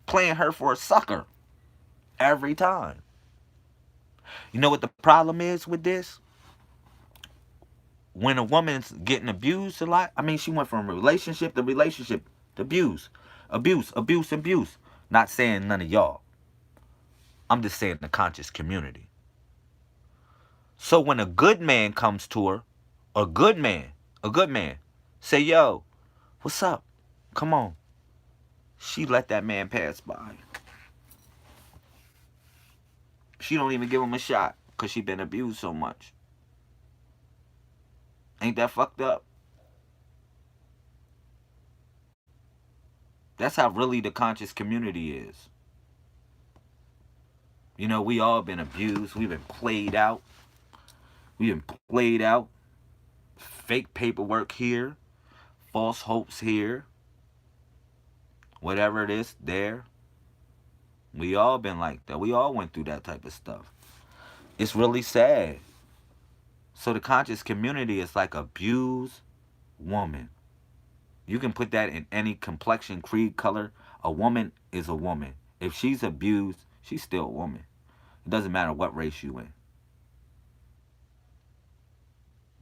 Playing her for a sucker every time. You know what the problem is with this? When a woman's getting abused a lot, I mean, she went from relationship to relationship to abuse. Not saying none of y'all. I'm just saying the conscious community. So when a good man comes to her, a good man, say, yo, what's up? Come on. She let that man pass by. She don't even give him a shot because she been abused so much. Ain't that fucked up? That's how really the conscious community is. You know, we all been abused. We've been played out. Fake paperwork here. False hopes here. Whatever it is, there. We all been like that. We all went through that type of stuff. It's really sad. So the conscious community is like abused woman. You can put that in any complexion, creed, color. A woman is a woman. If she's abused, she's still a woman. It doesn't matter what race you in.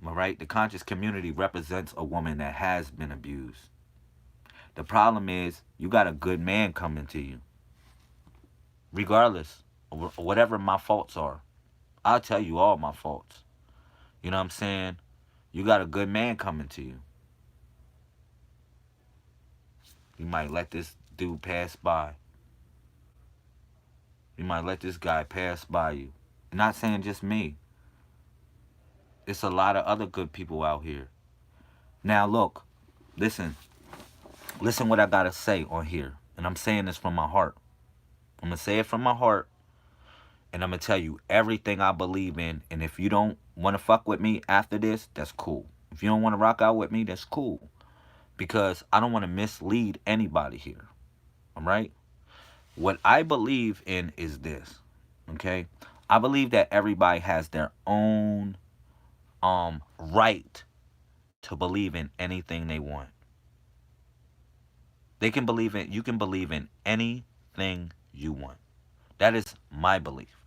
All right? The conscious community represents a woman that has been abused. The problem is you got a good man coming to you. Regardless of whatever my faults are. I'll tell you all my faults. You know what I'm saying? You got a good man coming to you. You might let this dude pass by. You might let this guy pass by you. I'm not saying just me. It's a lot of other good people out here. Now look, listen what I gotta say on here. And I'm saying this from my heart. I'm gonna say it from my heart. And I'm gonna tell you everything I believe in. And if you don't want to fuck with me after this, that's cool. If you don't want to rock out with me, that's cool. because I don't want to mislead anybody here. All right? What I believe in is this. Okay? I believe that everybody has their own right to believe in anything they want. They can believe in you can believe in anything you want. That is my belief.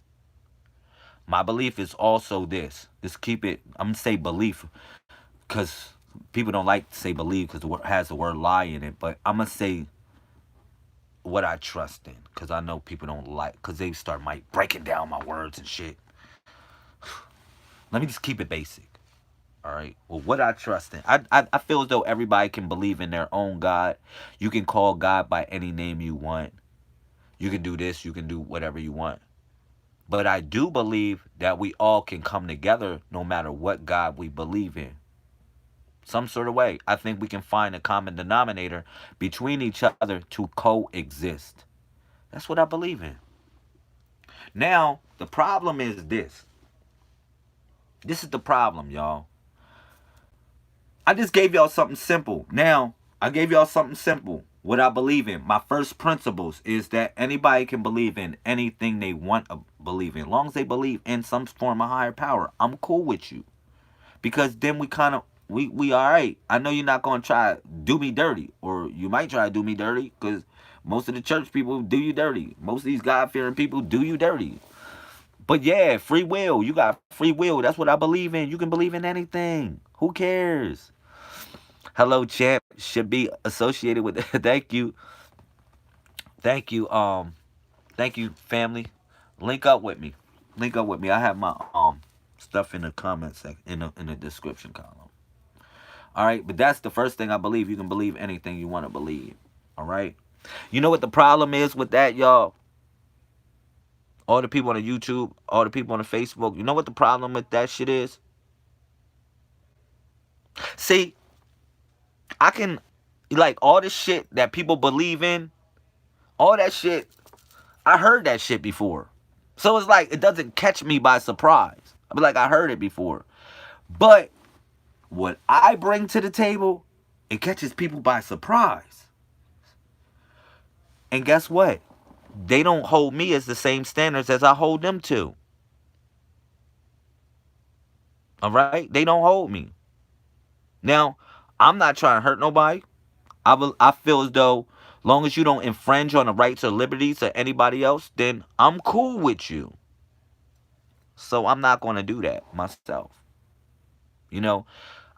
My belief is also this. Just keep it. I'm gonna say belief because people don't like to say believe because it has the word lie in it. But I'm gonna say what I trust in because I know people don't like because they start might breaking down my words and shit. Let me just keep it basic. All right. Well, what I trust in, I feel as though everybody can believe in their own God. You can call God by any name you want. You can do this. You can do whatever you want. But I do believe that we all can come together no matter what God we believe in. Some sort of way. I think we can find a common denominator between each other to coexist. That's what I believe in. Now, the problem is this. This is the problem, y'all. I just gave y'all something simple. Now, I gave y'all something simple. What I believe in. My first principles is that anybody can believe in anything they want to believe in. As long as they believe in some form of higher power, I'm cool with you. Because then we kind of, we all right. I know you're not going to try to do me dirty. Or you might try to do me dirty because most of the church people do you dirty. Most of these God-fearing people do you dirty. But yeah, free will. You got free will. That's what I believe in. You can believe in anything. Who cares? Hello, champ. Should be associated with thank you. Thank you. Thank you, family. Link up with me. Link up with me. I have my stuff in the comments section in the description column. All right, but that's the first thing I believe. You can believe anything you want to believe. All right. You know what the problem is with that, y'all? All the people on the YouTube, all the people on the Facebook. You know what the problem with that shit is? See, I can like all this shit that people believe in. All that shit, I heard that shit before. So it's like it doesn't catch me by surprise. I be like, I heard it before. But what I bring to the table, it catches people by surprise. And guess what? They don't hold me as the same standards as I hold them to. All right? They don't hold me. Now, I'm not trying to hurt nobody. I feel as though long as you don't infringe on the rights or liberties of anybody else, then I'm cool with you. So I'm not going to do that myself. You know,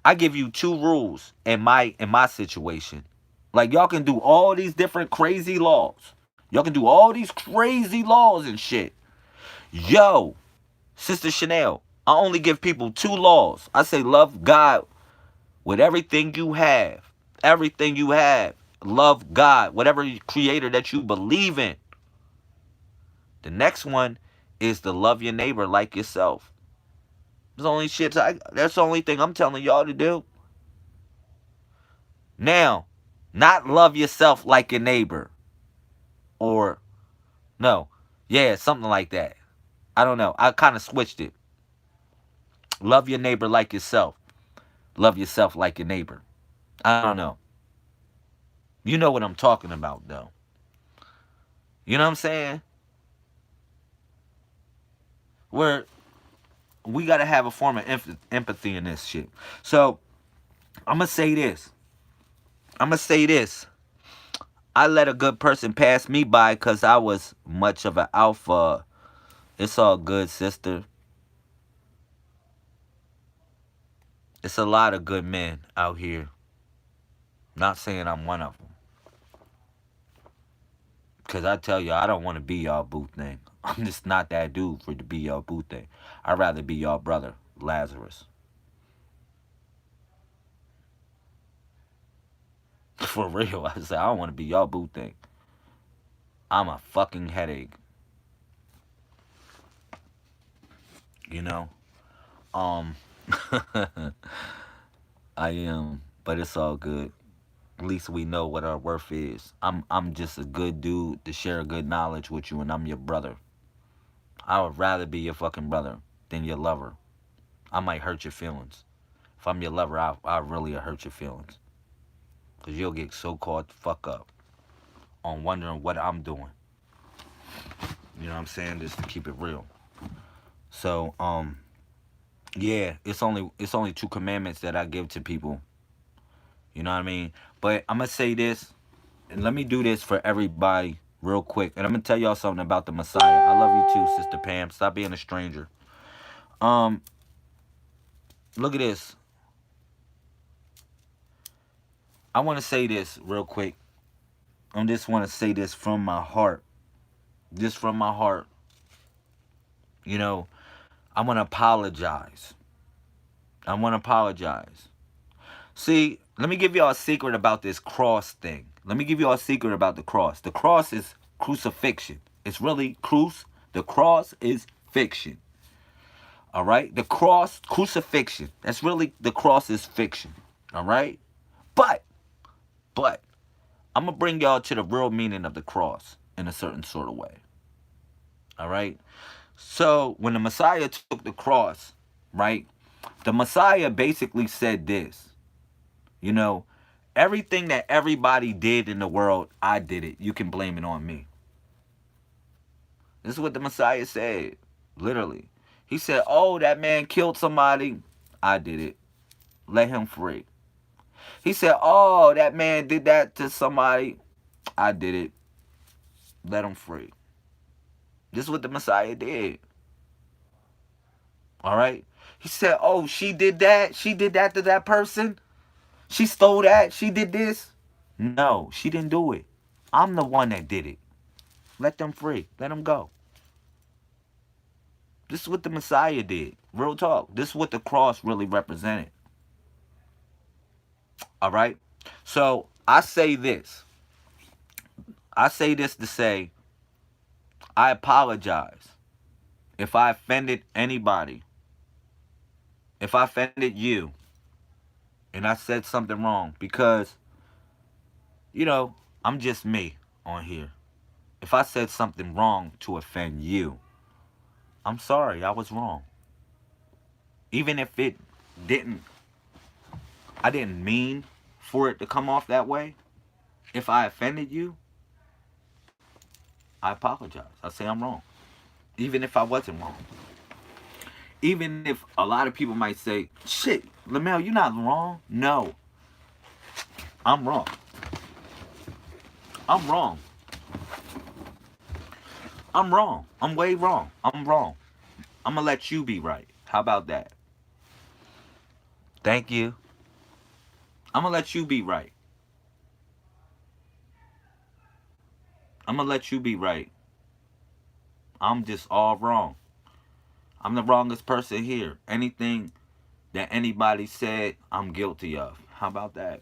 I give you two rules in my situation. Like y'all can do all these different crazy laws. Y'all can do all these crazy laws and shit. Yo, Sister Chanel, I only give people two laws. I say love God with everything you have. Everything you have. Love God, whatever creator that you believe in. The next one is to love your neighbor like yourself. That's the only thing I'm telling y'all to do. Now, not love yourself like your neighbor. Or, no. Yeah, something like that. I don't know. I kind of switched it. Love your neighbor like yourself. Love yourself like your neighbor. I don't know. You know what I'm talking about, though. You know what I'm saying? Where we got to have a form of empathy in this shit. So, I'm going to say this. I let a good person pass me by because I was much of an alpha. It's all good, sister. It's a lot of good men out here. Not saying I'm one of them. Because I tell you, I don't want to be y'all boo thing. I'm just not that dude for to be y'all boo thing. I'd rather be y'all brother, Lazarus. For real, I say I don't want to be y'all boo thing. I'm a fucking headache. You know? Um, I am, but it's all good. At least we know what our worth is. I'm just a good dude to share good knowledge with you, and I'm your brother. I would rather be your fucking brother than your lover. I might hurt your feelings. If I'm your lover, I really hurt your feelings. Because you'll get so caught the fuck up on wondering what I'm doing. You know what I'm saying? Just to keep it real. So, yeah, it's only two commandments that I give to people. You know what I mean? But I'm gonna say this, and let me do this for everybody real quick. And I'm gonna tell y'all something about the Messiah. I love you too, Sister Pam. Stop being a stranger. Um, Look at this. I want to say this real quick. I just want to say this from my heart. Just from my heart. You know, I want to apologize. I want to apologize. See, let me give y'all a secret about this cross thing. Let me give y'all a secret about the cross. The cross is crucifixion. It's really cruce. The cross is fiction. All right? The cross, crucifixion. That's really, the cross is fiction. All right? But, but, I'm going to bring y'all to the real meaning of the cross in a certain sort of way. All right? So, when the Messiah took the cross, right? The Messiah basically said this. You know, everything that everybody did in the world, I did it. You can blame it on me. This is what the Messiah said. Literally. He said, oh, that man killed somebody. I did it. Let him free. He said, oh, that man did that to somebody. I did it. Let him free. This is what the Messiah did. All right? He said, oh, she did that. She did that to that person. She stole that. She did this. No, she didn't do it. I'm the one that did it. Let them free. Let them go. This is what the Messiah did. Real talk. This is what the cross really represented. All right? So I say this. I say this to say, I apologize if I offended anybody. If I offended you and I said something wrong. Because, you know, I'm just me on here. If I said something wrong to offend you, I'm sorry, I was wrong. Even if it didn't, I didn't mean for it to come off that way. If I offended you, I apologize. I say I'm wrong. Even if I wasn't wrong. Even if a lot of people might say, shit, Lamel, you're not wrong. No, I'm wrong. I'm wrong. I'm wrong. I'm way wrong. I'm wrong. I'm going to let you be right. How about that? Thank you. I'm going to let you be right. I'm going to let you be right. I'm just all wrong. I'm the wrongest person here. Anything that anybody said, I'm guilty of. How about that?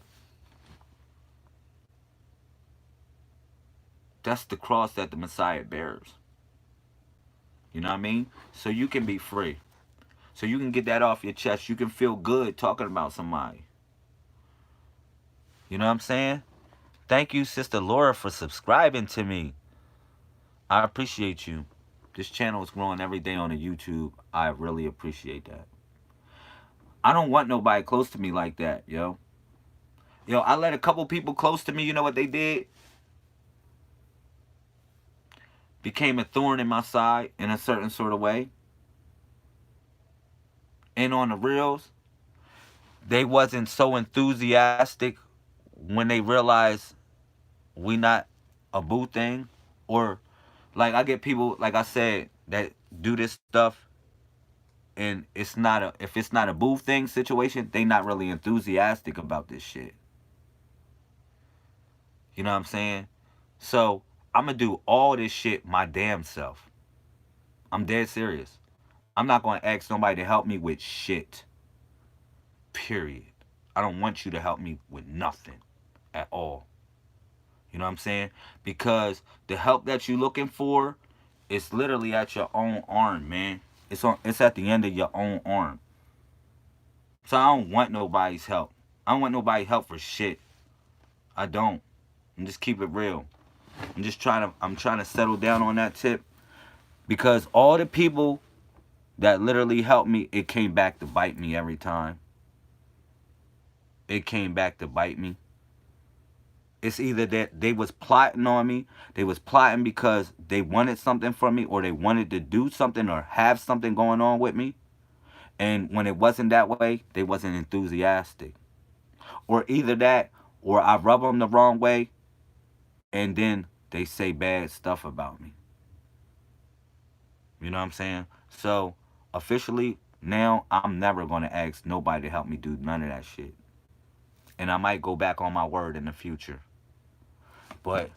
That's the cross that the Messiah bears. You know what I mean? So you can be free. So you can get that off your chest. You can feel good talking about somebody. You know what I'm saying? Thank you, Sister Laura, for subscribing to me. I appreciate you. This channel is growing every day on the YouTube. I really appreciate that. I don't want nobody close to me like that, yo. Yo, I let a couple people close to me, you know what they did? Became a thorn in my side in a certain sort of way. And on the reels, they wasn't so enthusiastic when they realized we not a boo thing. Or, like, I get people, like I said, that do this stuff and if it's not a boo thing situation, they not really enthusiastic about this shit. You know what I'm saying? So I'm gonna do all this shit my damn self. I'm dead serious. I'm not gonna ask nobody to help me with shit. Period. I don't want you to help me with nothing at all. You know what I'm saying? Because the help that you're looking for is literally at your own arm, man. It's at the end of your own arm. So I don't want nobody's help. I don't want nobody's help for shit. I don't. And just keep it real. I'm trying to settle down on that tip. Because all the people that literally helped me, it came back to bite me every time. It came back to bite me. It's either that they was plotting on me, they was plotting because they wanted something from me, or they wanted to do something or have something going on with me. And when it wasn't that way, they wasn't enthusiastic. Or either that, or I rub them the wrong way, and then they say bad stuff about me. You know what I'm saying? So officially now, I'm never gonna ask nobody to help me do none of that shit. And I might go back on my word in the future, but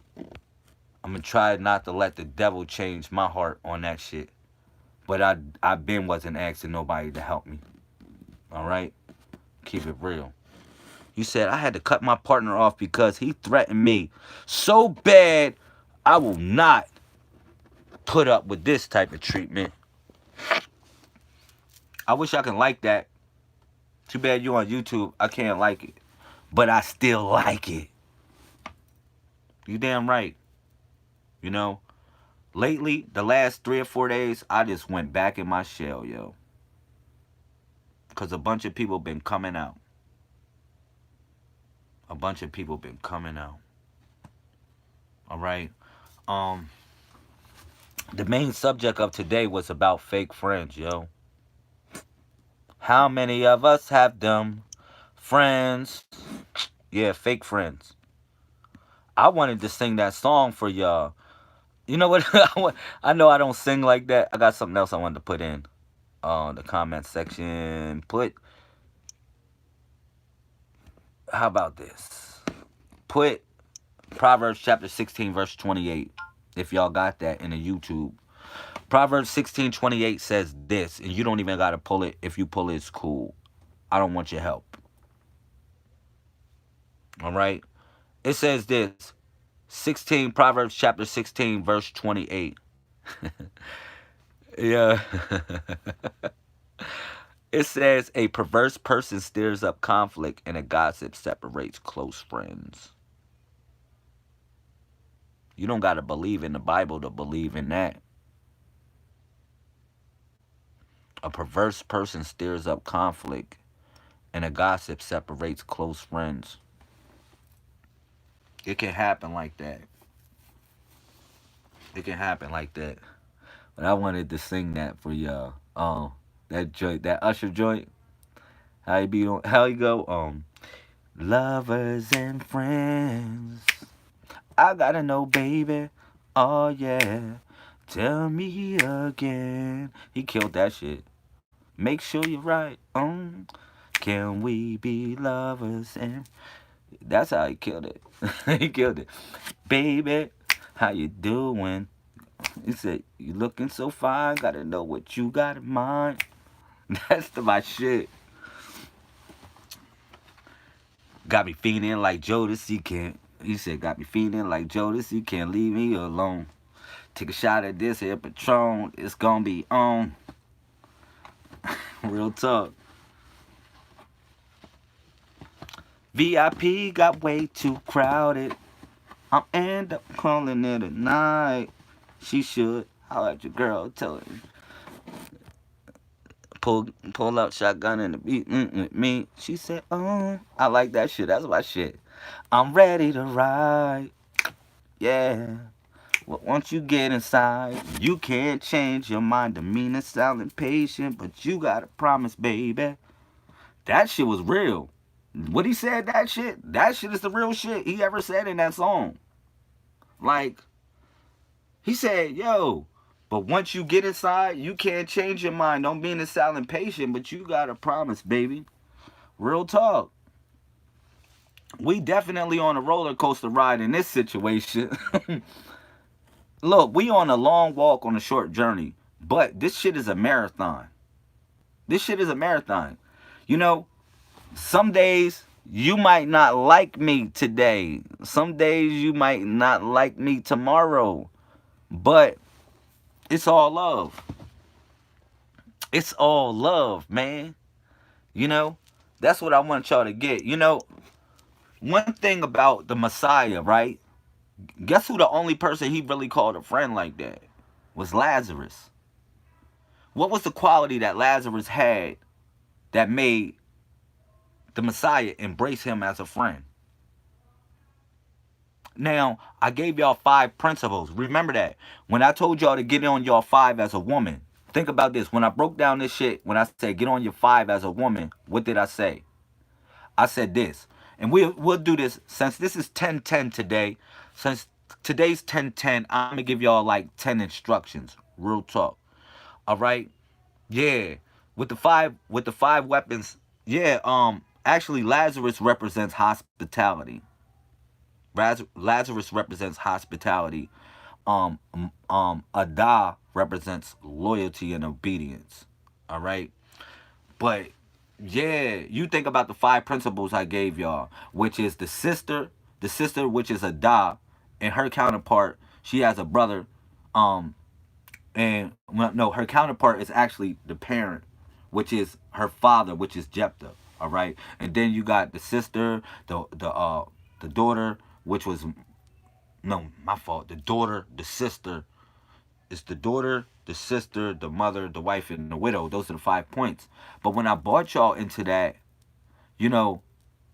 I'm gonna try not to let the devil change my heart on that shit. But I been wasn't asking nobody to help me. All right, keep it real. You said I had to cut my partner off because he threatened me so bad. I will not put up with this type of treatment. I wish I could like that. Too bad you on YouTube. I can't like it, but I still like it. You damn right. You know, lately, the last 3 or 4 days, I just went back in my shell, yo. Because a bunch of people been coming out. A bunch of people been coming out. All right. Um, the main subject of today was about fake friends, yo. How many of us have them friends? Yeah, fake friends. I wanted to sing that song for y'all. You know what? I know I don't sing like that. I got something else I wanted to put in the comment section. How about this? Put Proverbs chapter 16, verse 28. If y'all got that in the YouTube. Proverbs 16:28 says this, and you don't even got to pull it. If you pull it, it's cool. I don't want your help. All right? It says this. 16 Proverbs chapter 16 verse 28. Yeah. It says a perverse person stirs up conflict and a gossip separates close friends. You don't got to believe in the Bible to believe in that. A perverse person stirs up conflict and a gossip separates close friends. It can happen like that. It can happen like that. But I wanted to sing that for y'all. That joint, that Usher joint. How you be on? How you go? Lovers and friends. I gotta know, baby. Oh yeah. Tell me again. He killed that shit. Make sure you're right. Can we be lovers and that's how he killed it. He killed it. Baby, how you doing? He said, you looking so fine, gotta know what you got in mind. That's my shit. Got me feeling like Jodeci, he said, got me feeling like Jodeci, can't leave me alone. Take a shot at this here Patron, it's gonna be on. Real talk. VIP got way too crowded. I'm end up calling it a night. She should. How at your girl, tell her. Pull out shotgun in the beat with me. She said, oh, I like that shit. That's my shit. I'm ready to ride. Yeah. Well, once you get inside, you can't change your mind. Demeanor sounding patient, but you gotta promise, baby. That shit was real. What he said, that shit is the real shit he ever said in that song. Like, he said, yo, but once you get inside, you can't change your mind. Don't mean to sound impatient, but you gotta promise, baby. Real talk. We definitely on a roller coaster ride in this situation. Look, we on a long walk on a short journey, but this shit is a marathon. This shit is a marathon. You know, some days you might not like me today. Some days you might not like me tomorrow. But it's all love. It's all love, man. You know, that's what I want y'all to get. You know, one thing about the Messiah, right? Guess who the only person he really called a friend like that? Was Lazarus. What was the quality that Lazarus had that made the Messiah embrace him as a friend? Now, I gave y'all 5 principles. Remember that. When I told y'all to get on your 5 as a woman, think about this. When I broke down this shit, when I said get on your 5 as a woman, what did I say? I said this. And we'll do this since this is 10:10 today. Since today's 10:10, I'm going to give y'all like 10 instructions. Real talk. All right? Yeah. With the five weapons, yeah, actually Lazarus represents hospitality. Lazarus represents hospitality. Ada represents loyalty and obedience. All right, but yeah, you think about the 5 principles I gave y'all, which is the sister which is Ada, and her counterpart, she has a brother, um, and well, no, her counterpart is actually the parent, which is her father, which is Jephthah. All right, and then you got the sister, the daughter, which was no, my fault. The daughter, the sister. It's the daughter, the sister, the mother, the wife, and the widow. Those are the 5 points. But when I brought y'all into that, you know,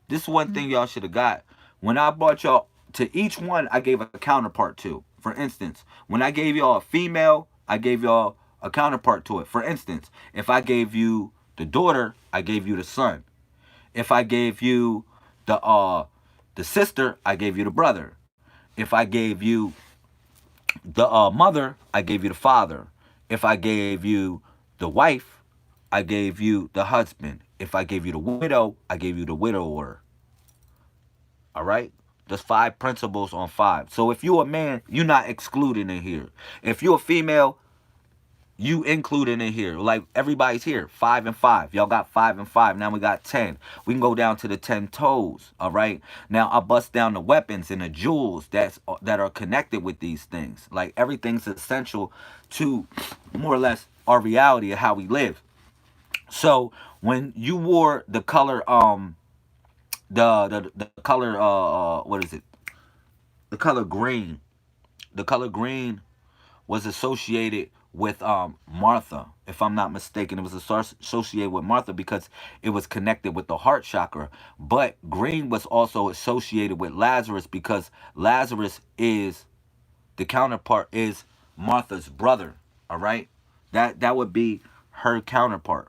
this one thing y'all should have got. When I brought y'all to each one, I gave a counterpart to. For instance, when I gave y'all a female, I gave y'all a counterpart to it. For instance, if I gave you the daughter, I gave you the son. If I gave you the sister, I gave you the brother. If I gave you the mother, I gave you the father. If I gave you the wife, I gave you the husband. If I gave you the widow, I gave you the widower. All right? There's 5 principles on 5. So if you're a man, you're not excluded in here. If you're a female, you included in here. Like everybody's here. 5 and 5. Y'all got 5 and 5. Now we got 10. We can go down to the 10 toes. All right. Now I bust down the weapons and the jewels that are connected with these things. Like everything's essential to more or less our reality of how we live. So when you wore the color the color what is it? The color green. The color green was associated with Martha, if I'm not mistaken. It was associated with Martha because it was connected with the heart chakra. But green was also associated with Lazarus because Lazarus is the counterpart is Martha's brother. All right, that would be her counterpart.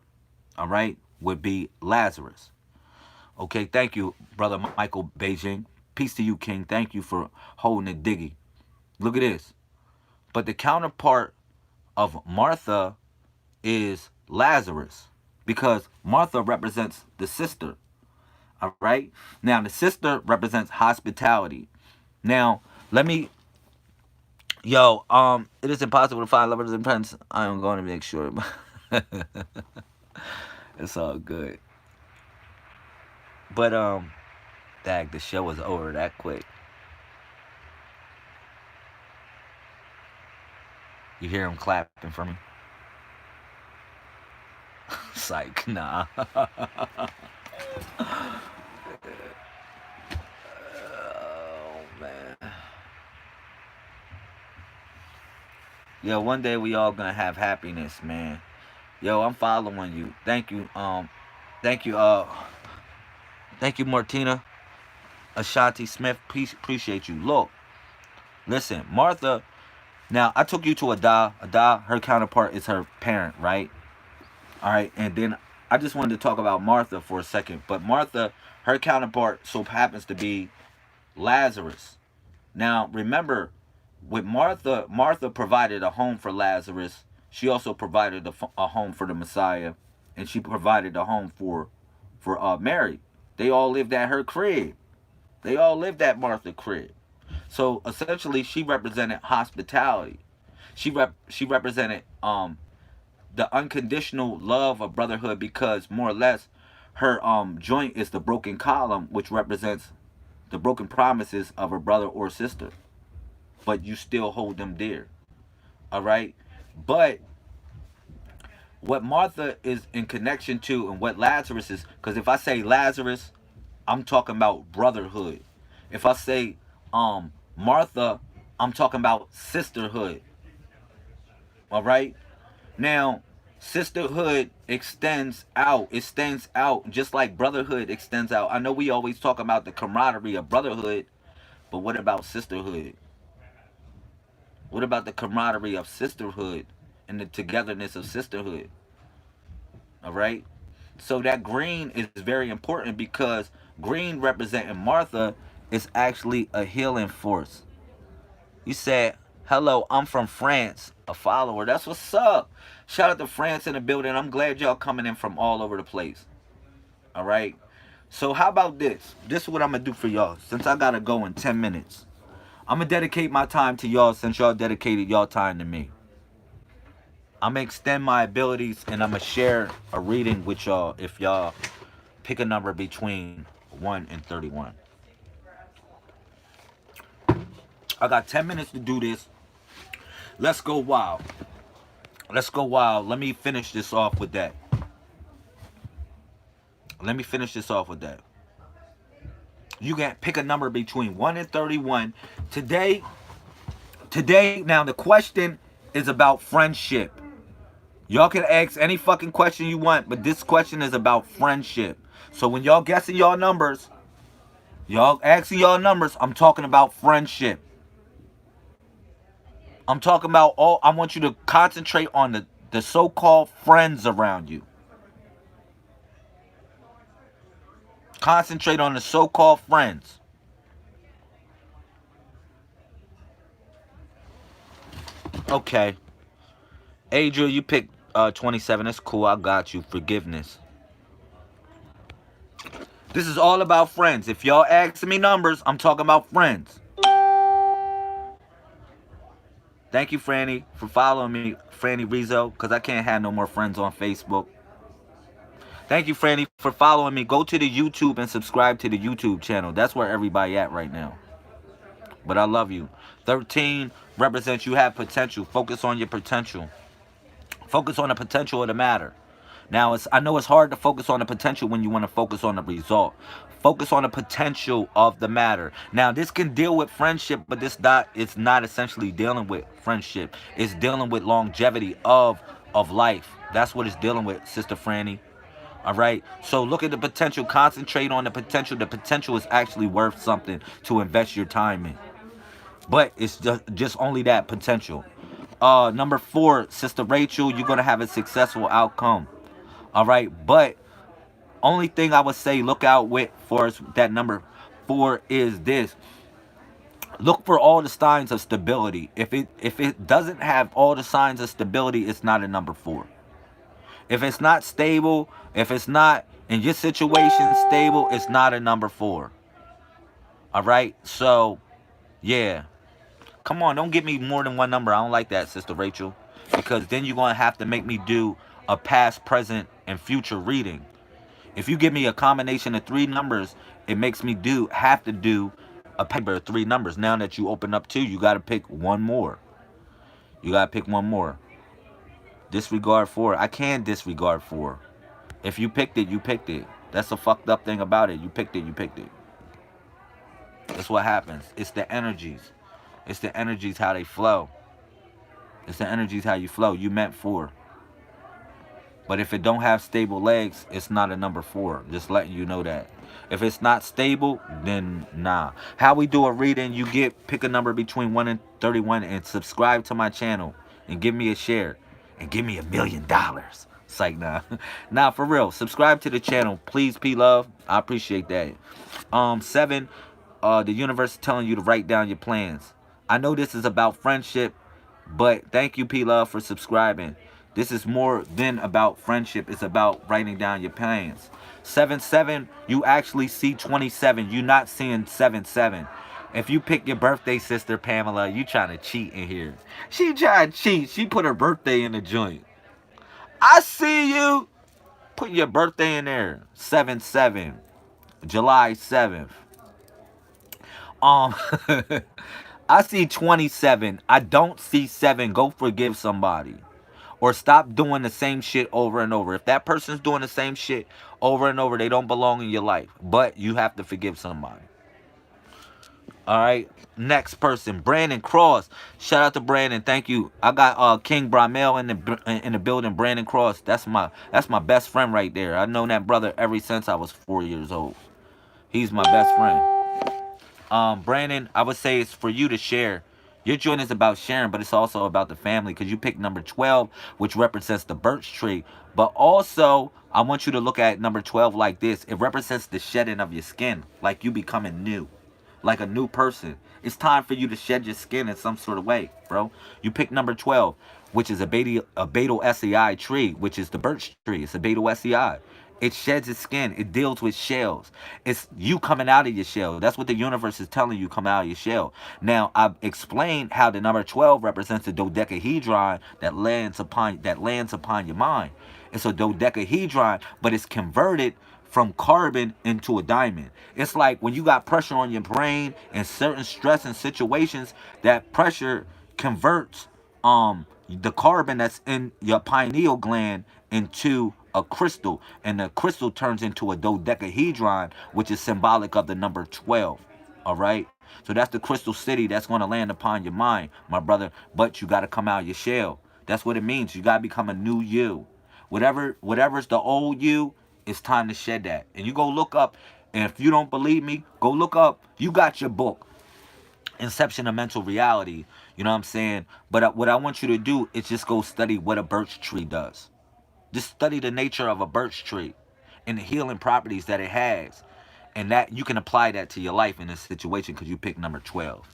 All right, would be Lazarus. Okay, thank you, brother Michael Beijing. Peace to you, King. Thank you for holding it diggy. Look at this. But the counterpart of Martha is Lazarus because Martha represents the sister. All right. Now the sister represents hospitality. Now let me, yo, it is impossible to find lovers and friends. I am going to make sure. It's all good. But dag, the show was over that quick. You hear him clapping for me? Psych, nah. Oh man. Yo, one day we all gonna have happiness, man. Yo, I'm following you. Thank you. Thank you. Thank you, Martina. Ashanti Smith. Peace, appreciate you. Look, listen, Martha. Now I took you to Ada. Ada, her counterpart is her parent, right? All right, and then I just wanted to talk about Martha for a second. But Martha, her counterpart, so happens to be Lazarus. Now, remember, with Martha, Martha provided a home for Lazarus. She also provided a home for the Messiah, and she provided a home for Mary. They all lived at her crib. They all lived at Martha's crib. So essentially, she represented hospitality. She represented the unconditional love of brotherhood because more or less her joint is the broken column, which represents the broken promises of a brother or sister, but you still hold them dear. All right. But what Martha is in connection to and what Lazarus is, because if I say Lazarus, I'm talking about brotherhood. If I say Martha, I'm talking about sisterhood. All right. Now, sisterhood extends out. It stands out just like brotherhood extends out. I know we always talk about the camaraderie of brotherhood, But what about sisterhood? What about the camaraderie of sisterhood and the togetherness of sisterhood? All right. So that green is very important because green representing Martha is actually a healing force. You said, hello, I'm from France, a follower. That's what's up. Shout out to France in the building. I'm glad y'all coming in from all over the place. All right. So how about this? This is what I'm going to do for y'all. Since I got to go in 10 minutes. I'm going to dedicate my time to y'all since y'all dedicated y'all time to me. I'm going to extend my abilities and I'm going to share a reading with y'all if y'all pick a number between 1 and 31. I got 10 minutes to do this. Let's go wild. Let's go wild. Let me finish this off with that. You can pick a number between 1 and 31. Today, now the question is about friendship. Y'all can ask any fucking question you want, but this question is about friendship. So when y'all guessing y'all numbers, I'm talking about friendship. I'm talking about I want you to concentrate on the so-called friends around you. Concentrate on the so-called friends. Okay. Adriel, you picked 27. That's cool. I got you. Forgiveness. This is all about friends. If y'all asking me numbers, I'm talking about friends. Thank you, Franny, for following me, Franny Rizzo, because I can't have no more friends on Facebook. Thank you, Franny, for following me. Go to the YouTube and subscribe to the YouTube channel. That's where everybody at right now. But I love you. 13 represents you have potential. Focus on your potential. Focus on the potential of the matter. Now, I know it's hard to focus on the potential when you want to focus on the result. Focus on the potential of the matter. Now, this can deal with friendship, but it's not essentially dealing with friendship. It's dealing with longevity of life. That's what it's dealing with, Sister Franny. All right. So look at the potential. Concentrate on the potential. The potential is actually worth something to invest your time in. But it's just only that potential. Number 4, Sister Rachel, you're gonna have a successful outcome. All right, but only thing I would say look out for that number 4 is this. Look for all the signs of stability. If it doesn't have all the signs of stability, it's not a number 4. If it's not stable, if it's not in your situation stable, it's not a number 4. All right, so yeah. Come on, don't give me more than one number. I don't like that, Sister Rachel. Because then you're going to have to make me do a past, present, and future reading. If you give me a combination of 3 numbers, it makes me have to do a paper of 3 numbers. Now that you open up 2, you got to pick one more. Disregard 4. I can disregard 4. If you picked it, you picked it. That's the fucked up thing about it. You picked it. That's what happens. It's the energies. It's the energies, how they flow. It's the energies, how you flow. You meant 4. But if it don't have stable legs, it's not a number 4. Just letting you know that. If it's not stable, then nah. How we do a reading, you pick a number between 1 and 31 and subscribe to my channel and give me a share and give me $1 million. It's like, nah. Nah, for real. Subscribe to the channel. Please, P-Love. I appreciate that. 7, the universe is telling you to write down your plans. I know this is about friendship, but thank you, P-Love, for subscribing. This is more than about friendship. It's about writing down your plans. 7-7, you actually see 27. You're not seeing 7-7. If you pick your birthday, Sister Pamela, you trying to cheat in here. She trying to cheat. She put her birthday in the joint. I see you. Put your birthday in there. 7-7. July 7th. I see 27. I don't see 7. Go forgive somebody. Or stop doing the same shit over and over. If that person's doing the same shit over and over, they don't belong in your life. But you have to forgive somebody. All right. Next person, Brandon Cross. Shout out to Brandon. Thank you. I got King Bramel in the building. Brandon Cross. That's my best friend right there. I've known that brother ever since I was 4 years old. He's my best friend. Brandon, I would say it's for you to share. Your joint is about sharing, but it's also about the family because you picked number 12, which represents the birch tree. But also, I want you to look at number 12 like this. It represents the shedding of your skin, like you becoming new, like a new person. It's time for you to shed your skin in some sort of way, bro. You pick number 12, which is a betel SEI tree, which is the birch tree. It's a betel SEI. It sheds its skin. It deals with shells. It's you coming out of your shell. That's what the universe is telling you, come out of your shell. Now, I've explained how the number 12 represents the dodecahedron that lands upon your mind. It's a dodecahedron, but it's converted from carbon into a diamond. It's like when you got pressure on your brain in certain stress and situations, that pressure converts the carbon that's in your pineal gland into a crystal, and the crystal turns into a dodecahedron, which is symbolic of the number 12. All right, so that's the crystal city that's going to land upon your mind, my brother. But you got to come out of your shell. That's what it means. You got to become a new you. Whatever's the old you, it's time to shed that. And you go look up, and if you don't believe me, go look up. You got your book, Inception of Mental Reality. You know what I'm saying? But what I want you to do is just go study what a birch tree does. Just study the nature of a birch tree and the healing properties that it has. And that you can apply that to your life in this situation because you picked number 12.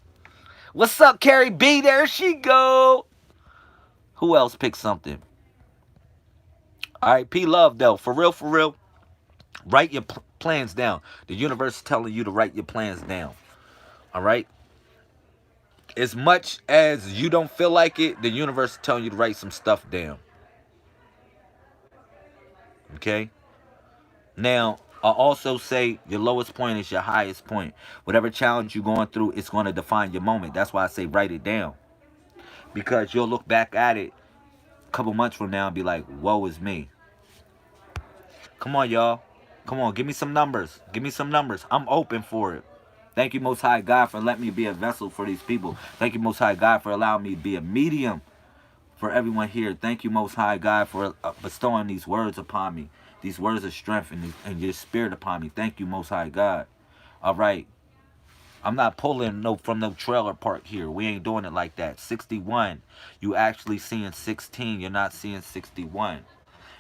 What's up, Carrie B? There she go. Who else picked something? All right, P Love, though. For real, for real. Write your plans down. The universe is telling you to write your plans down. All right? As much as you don't feel like it, the universe is telling you to write some stuff down. Okay? Now, I also say your lowest point is your highest point. Whatever challenge you're going through, it's going to define your moment. That's why I say write it down. Because you'll look back at it a couple months from now and be like, woe is me. Come on, y'all. Come on, give me some numbers. Give me some numbers. I'm open for it. Thank you, Most High God, for letting me be a vessel for these people. Thank you, Most High God, for allowing me to be a medium for everyone here. Thank you, Most High God, for bestowing these words upon me. These words of strength and your spirit upon me. Thank you, Most High God. All right. I'm not pulling from no trailer park here. We ain't doing it like that. 61. You actually seeing 16. You're not seeing 61.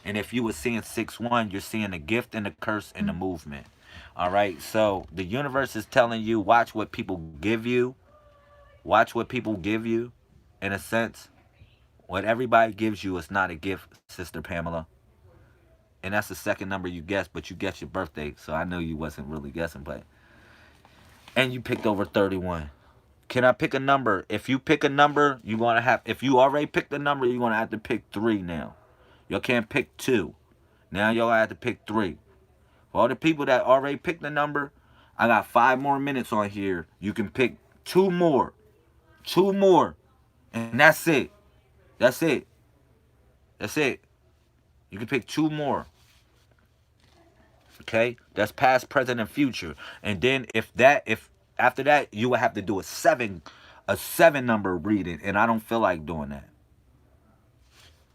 And if you were seeing 6-1, you're seeing the gift and the curse and the movement. All right. So the universe is telling you, watch what people give you. Watch what people give you. In a sense, what everybody gives you is not a gift, Sister Pamela. And that's the second number you guessed, but you guessed your birthday. So I know you wasn't really guessing, but. And you picked over 31. Can I pick a number? If you pick a number, you're going to have, if you already picked a number, you're going to have to pick 3 now. Y'all can't pick 2. Now y'all have to pick 3. For all the people that already picked the number, I got 5 more minutes on here. You can pick 2 more. 2 more. And that's it. That's it. That's it. You can pick 2 more. Okay? That's past, present, and future. And then if after that, you would have to do a 7 number reading. And I don't feel like doing that.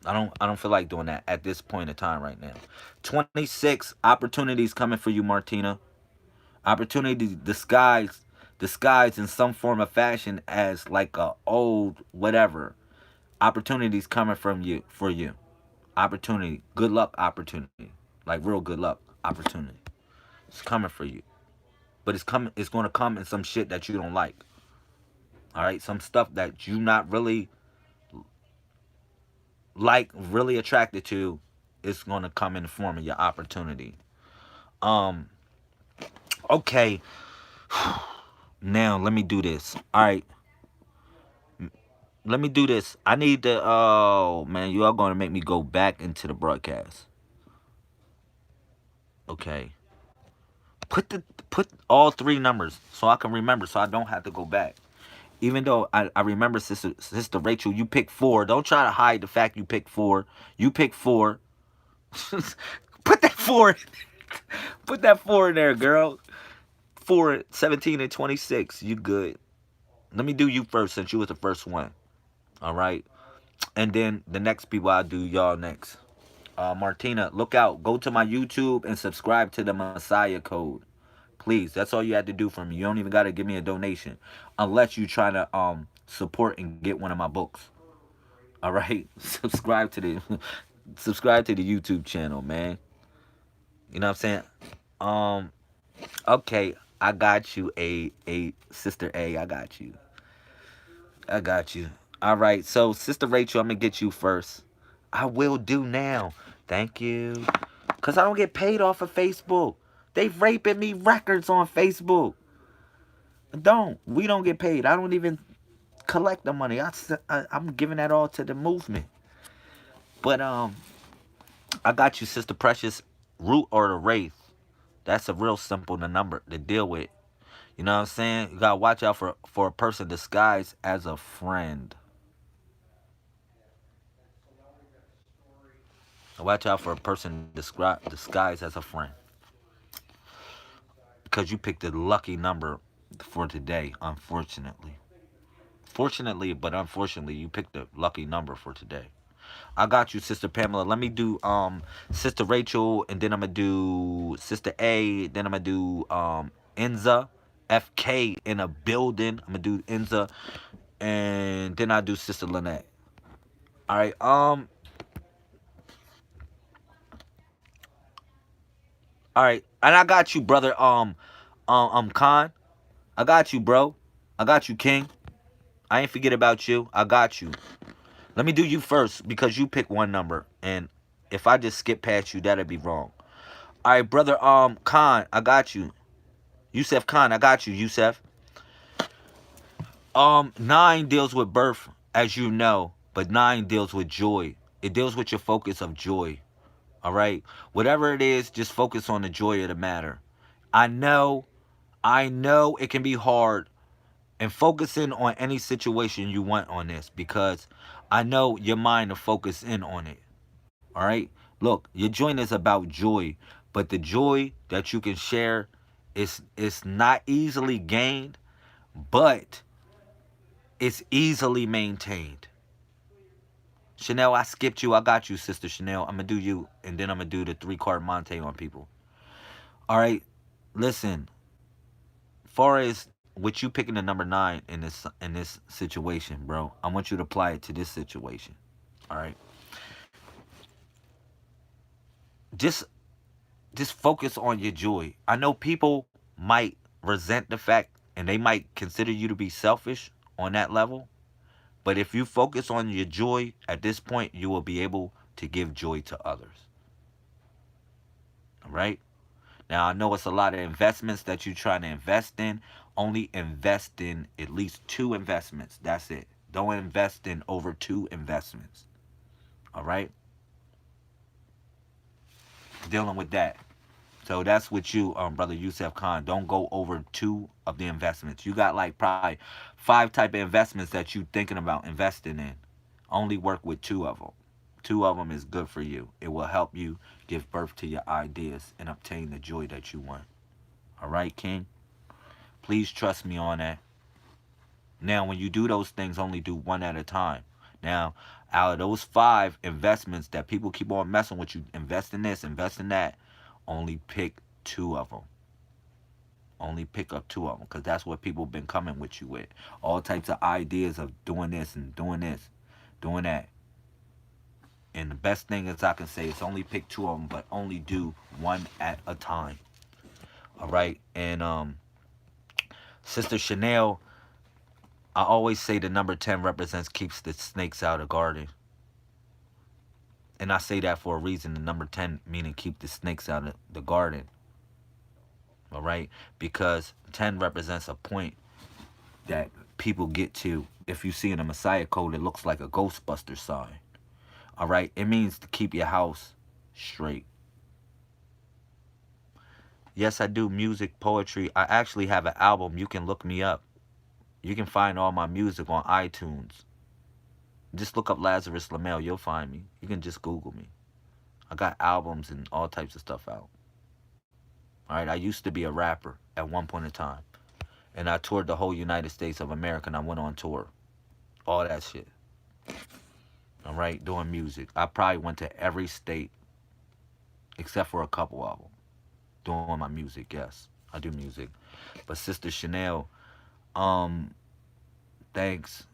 I don't feel like doing that at this point in time right now. 26 opportunities coming for you, Martina. Opportunity disguised in some form of fashion as like a old whatever. Opportunities coming from you for you. Opportunity, good luck opportunity. Like real good luck opportunity. It's coming for you. But it's going to come in some shit that you don't like. All right? Some stuff that you not really really attracted to, it's going to come in the form of your opportunity. Okay. Now let me do this. All right. Let me do this. I need to. Oh man, you are going to make me go back into the broadcast. Okay. Put all 3 numbers so I can remember, so I don't have to go back. Even though I remember, Sister Rachel, you picked 4. Don't try to hide the fact you picked 4. You picked 4. Put that 4. Put that 4 in there, girl. 4, 17, and 26. You good. Let me do you first since you was the first one. All right. And then the next people I'll do y'all next. Martina, look out. Go to my YouTube and subscribe to the Messiah Code. Please, that's all you had to do for me. You don't even got to give me a donation, unless you trying to support and get one of my books. All right, subscribe to the subscribe to the YouTube channel, man. You know what I'm saying? Um, okay, I got you, a sister A. I got you. I got you. All right, so Sister Rachel, I'm gonna get you first. I will do now. Thank you. Cause I don't get paid off of Facebook. They raping me records on Facebook. Don't. We don't get paid. I don't even collect the money. I'm giving that all to the movement. But I got you, Sister Precious. Root or the wraith. That's a real simple number to deal with. You know what I'm saying? You gotta watch out for a person disguised as a friend. Watch out for a person disguised as a friend. Because you picked the lucky number for today, unfortunately. Fortunately, but unfortunately, you picked the lucky number for today. I got you, Sister Pamela. Let me do Sister Rachel, and then I'm gonna do Sister A, then I'm gonna do Enza, FK in a building. I'm gonna do Enza, and then I do Sister Lynette. All right, all right, and I got you, brother. Khan, I got you, bro. I got you, King. I ain't forget about you. I got you. Let me do you first because you pick one number, and if I just skip past you, that'd be wrong. All right, brother. Khan, I got you. Yusef Khan, I got you, Yusef. 9 deals with birth, as you know, but 9 deals with joy. It deals with your focus of joy. All right, whatever it is, just focus on the joy of the matter. I know, I know it can be hard, and focusing on any situation you want on this because I know your mind to focus in on it. All right, look, your joint is about joy, but the joy that you can share is not easily gained, but it's easily maintained. Chanel, I skipped you. I got you, Sister Chanel. I'm gonna do you, and then I'm gonna do the 3 card Monte on people. All right, listen. Far as with you picking the number 9 in this situation, bro, I want you to apply it to this situation. All right, just just focus on your joy. I know people might resent the fact, and they might consider you to be selfish on that level. But if you focus on your joy at this point, you will be able to give joy to others. All right. Now, I know it's a lot of investments that you're trying to invest in. Only invest in at least 2 investments. That's it. Don't invest in over 2 investments. All right. Dealing with that. So that's with you, brother Yusef Khan. Don't go over 2 of the investments. You got like probably 5 type of investments that you thinking about investing in. Only work with 2 of them. 2 of them is good for you. It will help you give birth to your ideas and obtain the joy that you want. All right, King? Please trust me on that. Now, when you do those things, only do 1 at a time. Now, out of those 5 investments that people keep on messing with you, invest in this, invest in that, only pick 2 of them. Only pick up 2 of them because that's what people been coming with you with. All types of ideas of doing this, doing that. And the best thing is I can say is only pick 2 of them, but only do 1 at a time. All right. And Sister Chanel, I always say the number 10 represents keeps the snakes out of the garden. And I say that for a reason. The number 10 meaning keep the snakes out of the garden. All right. Because 10 represents a point that people get to. If you see in a Messiah code, it looks like a Ghostbuster sign. All right. It means to keep your house straight. Yes, I do music, poetry. I actually have an album. You can look me up. You can find all my music on iTunes. Just look up Lazarus Lamel. You'll find me. You can just Google me. I got albums and all types of stuff out. All right. I used to be a rapper at one point in time. And I toured the whole United States of America and I went on tour. All that shit. All right. Doing music. I probably went to every state except for a couple of them. Doing my music, yes. I do music. But Sister Chanel, um, thanks.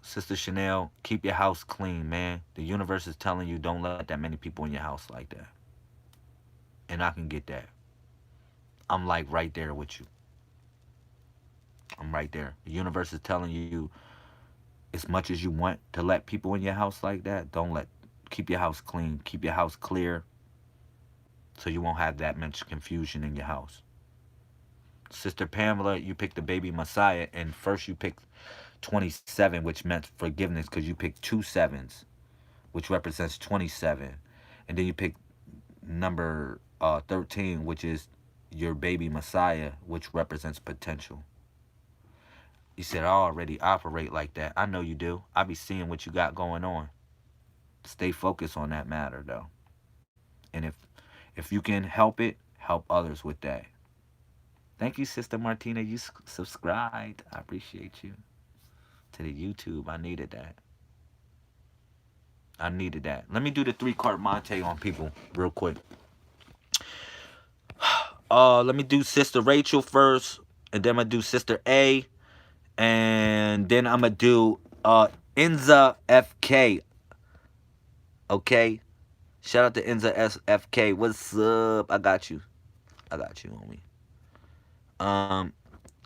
Sister Chanel, keep your house clean, man. The universe is telling you don't let that many people in your house like that. And I can get that. I'm like right there with you. I'm right there. The universe is telling you as much as you want to let people in your house like that, don't let keep your house clean, keep your house clear so you won't have that much confusion in your house. Sister Pamela, you picked the baby Messiah, and first you picked 27, which meant forgiveness because you picked two sevens, which represents 27. And then you picked number 13, which is your baby Messiah, which represents potential. You said, I already operate like that. I know you do. I be seeing what you got going on. Stay focused on that matter, though. And if you can help it, help others with that. Thank you, Sister Martina. You subscribed. I appreciate you. To the YouTube. I needed that. I needed that. Let me do the three card Monte on people real quick. Let me do Sister Rachel first, and then I'm gonna do Sister A, and then I'm gonna do Enza FK. Okay, shout out to Enza FK. What's up? I got you. I got you, homie. Um,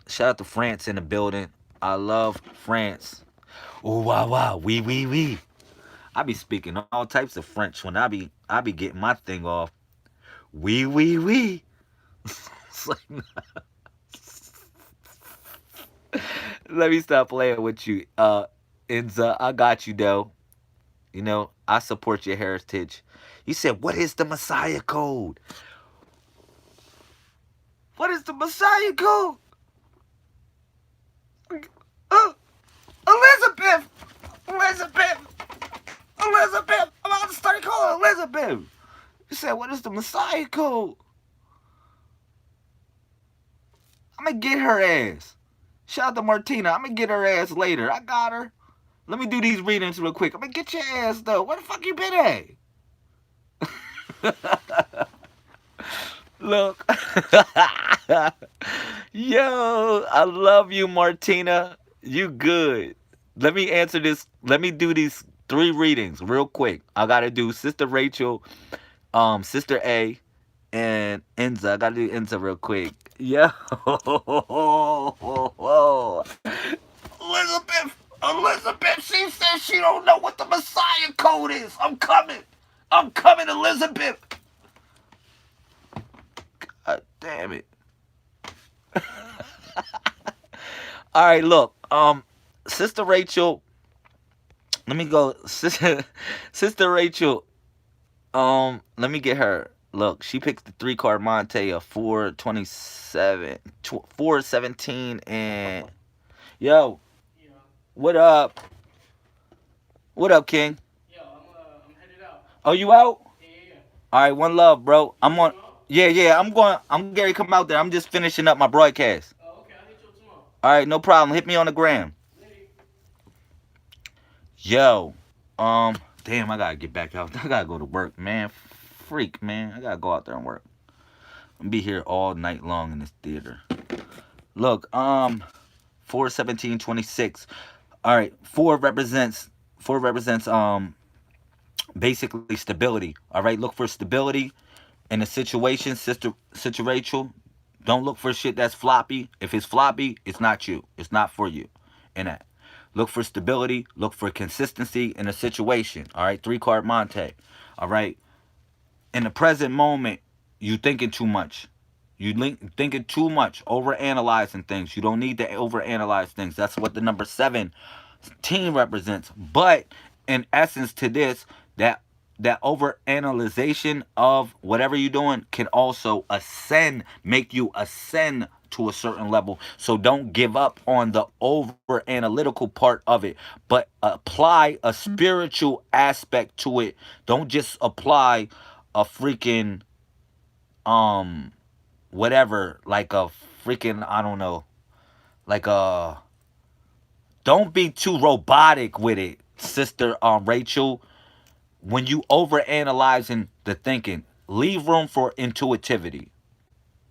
Shout out to France in the building. I love France. Oh wow wow, wee. I be speaking all types of French when I be getting my thing off. Wee. It's like, let me stop playing with you. Enza, I got you though. You know, I support your heritage. You said, what is the Messiah code? What is the Messiah code? Uh, Elizabeth! Elizabeth! Elizabeth! I'm about to start calling Elizabeth. You said, what is the Messiah code? I'm gonna get her ass. Shout out to Martina. I'm gonna get her ass later. I got her. Let me do these readings real quick. I'm gonna get your ass though. Where the fuck you been at? Look. Yo, I love you, Martina. You good. Let me answer this. Let me do these three readings real quick. I gotta do Sister Rachel, Sister A, and Enza. I gotta do Enza real quick. Yo. Elizabeth, she says she don't know what the Messiah code is. I'm coming. I'm coming, Elizabeth. God damn it. All right, look. Sister Rachel, let me go. Sister Rachel, let me get her. Look, she picked the three card Monte of 427, 417, and yo, what up? What up, King? I'm headed out. Oh, you out? Yeah. All right, one love, bro. I'm on. Yeah. I'm going. I'm Gary. Come out there. I'm just finishing up my broadcast. Oh, okay. I'll hit you up tomorrow. All right, no problem. Hit me on the gram. Yo, damn, I gotta get back out. I gotta go to work, man. Freak, man. I gotta go out there and work. I'm be here all night long in this theater. Look, 41726. All right, four represents basically stability. All right, look for stability in a situation, Sister Rachel. Don't look for shit that's floppy. If it's floppy, it's not you. It's not for you. In that. Look for stability. Look for consistency in a situation. All right. Three card Monte. All right. In the present moment, you thinking too much. Thinking too much, over analyzing things. You don't need to over analyze things. That's what the number 17 represents. But in essence, to this, that over analyzation of whatever you're doing can also make you ascend to a certain level. So don't give up on the over analytical part of it, but apply a spiritual aspect to it. Don't just apply a freaking whatever, like a freaking, I don't know, like a, don't be too robotic with it, Sister Rachel. When you over analyzing the thinking, leave room for intuitivity.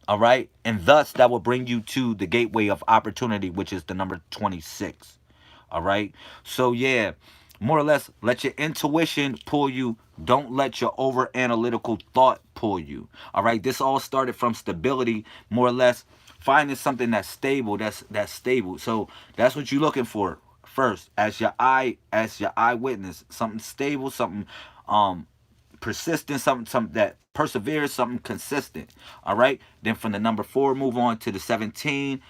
All right. And thus that will bring you to the gateway of opportunity, which is the number 26. All right. So, yeah, more or less, let your intuition pull you. Don't let your over analytical thought pull you. All right. This all started from stability, more or less, finding something that's stable. That's stable. So that's what you're looking for first, as your eyewitness, something stable, something persistent, something that perseveres, something consistent. All right. Then from the number 4, move on to the 17.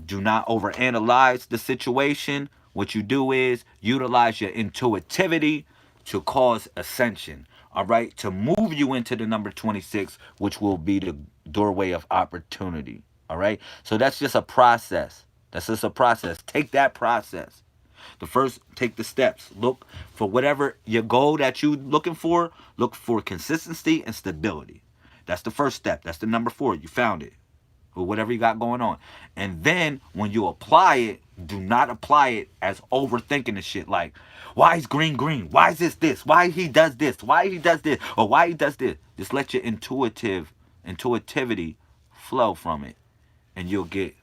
Do not overanalyze the situation. What you do is utilize your intuitivity to cause ascension. All right. To move you into the number 26, which will be the doorway of opportunity. All right. So that's just a process. That's just a process. Take that process. The first, take the steps. Look for whatever your goal that you looking for. Look for consistency and stability. That's the first step. That's the number 4. You found it. Or whatever you got going on. And then when you apply it, do not apply it as overthinking the shit. Like, why is green green? Why is this? Why he does this? Why he does this? Or why he does this? Just let your intuitivity flow from it. And you'll get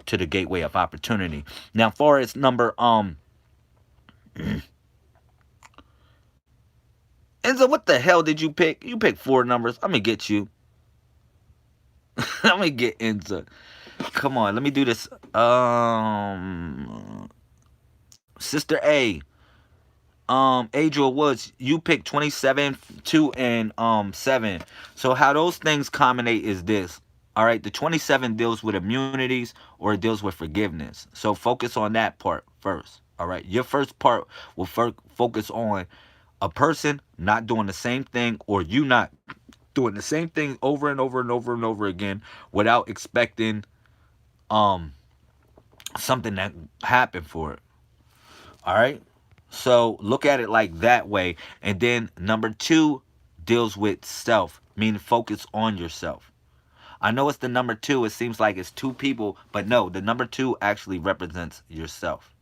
to the gateway of opportunity. Now, far as number Enzo, what the hell did you pick? You picked 4 numbers. I'm gonna get you. I'm gonna get Enzo. Come on, let me do this. Sister A, Adriel Woods, you picked 27, 2, and 7. So how those things combinate is this. All right, the 27 deals with immunities or it deals with forgiveness. So focus on that part first. All right, your first part will focus on a person not doing the same thing, or you not doing the same thing over and over and over and over again without expecting um something that happened for it. All right. So look at it like that way. And then number 2 deals with self, meaning focus on yourself. I know it's the number 2. It seems like it's 2 people, but no, the number 2 actually represents yourself.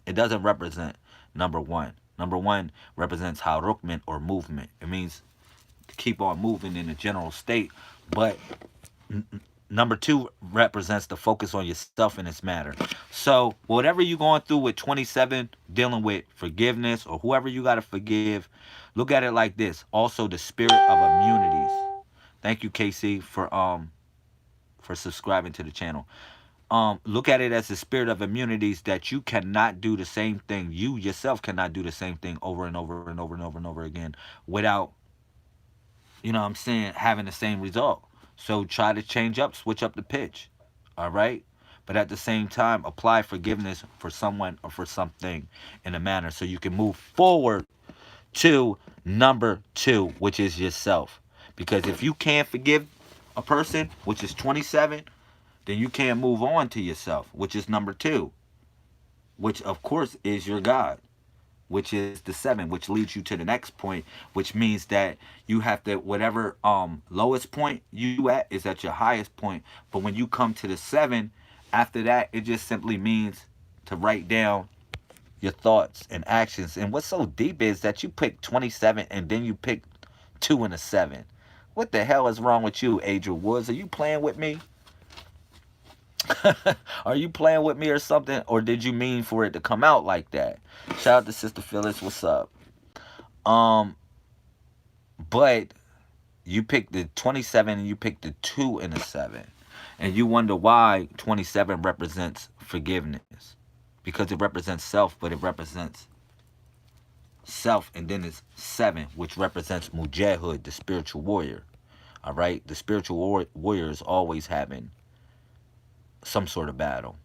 It doesn't represent number 1. Number 1 represents harukment or movement. It means to keep on moving in a general state. But number 2 represents the focus on yourself in this matter. So whatever you're going through with 27, dealing with forgiveness or whoever you got to forgive, look at it like this. Also the spirit of immunities. Thank you, Casey, for subscribing to the channel. Look at it as the spirit of immunities, that you cannot do the same thing. You yourself cannot do the same thing over and over and over and over and over again without, you know what I'm saying, having the same result. So try to change up, switch up the pitch. All right? But at the same time, apply forgiveness for someone or for something in a manner so you can move forward to number 2, which is yourself. Because if you can't forgive a person, which is 27, then you can't move on to yourself, which is number 2, which of course is your God, which is the 7, which leads you to the next point, which means that you have to, whatever lowest point you at is at your highest point. But when you come to the 7, after that, it just simply means to write down your thoughts and actions. And what's so deep is that you pick 27 and then you pick 2 and a 7. What the hell is wrong with you, Adriel Woods? Are you playing with me? Are you playing with me or something? Or did you mean for it to come out like that? Shout out to Sister Phyllis. What's up? Um, but you picked the 27 and you picked the 2 and a 7. And you wonder why 27 represents forgiveness. Because it represents self, but it represents self. And then it's 7, which represents mujahid, the spiritual warrior. All right? The spiritual warrior is always having some sort of battle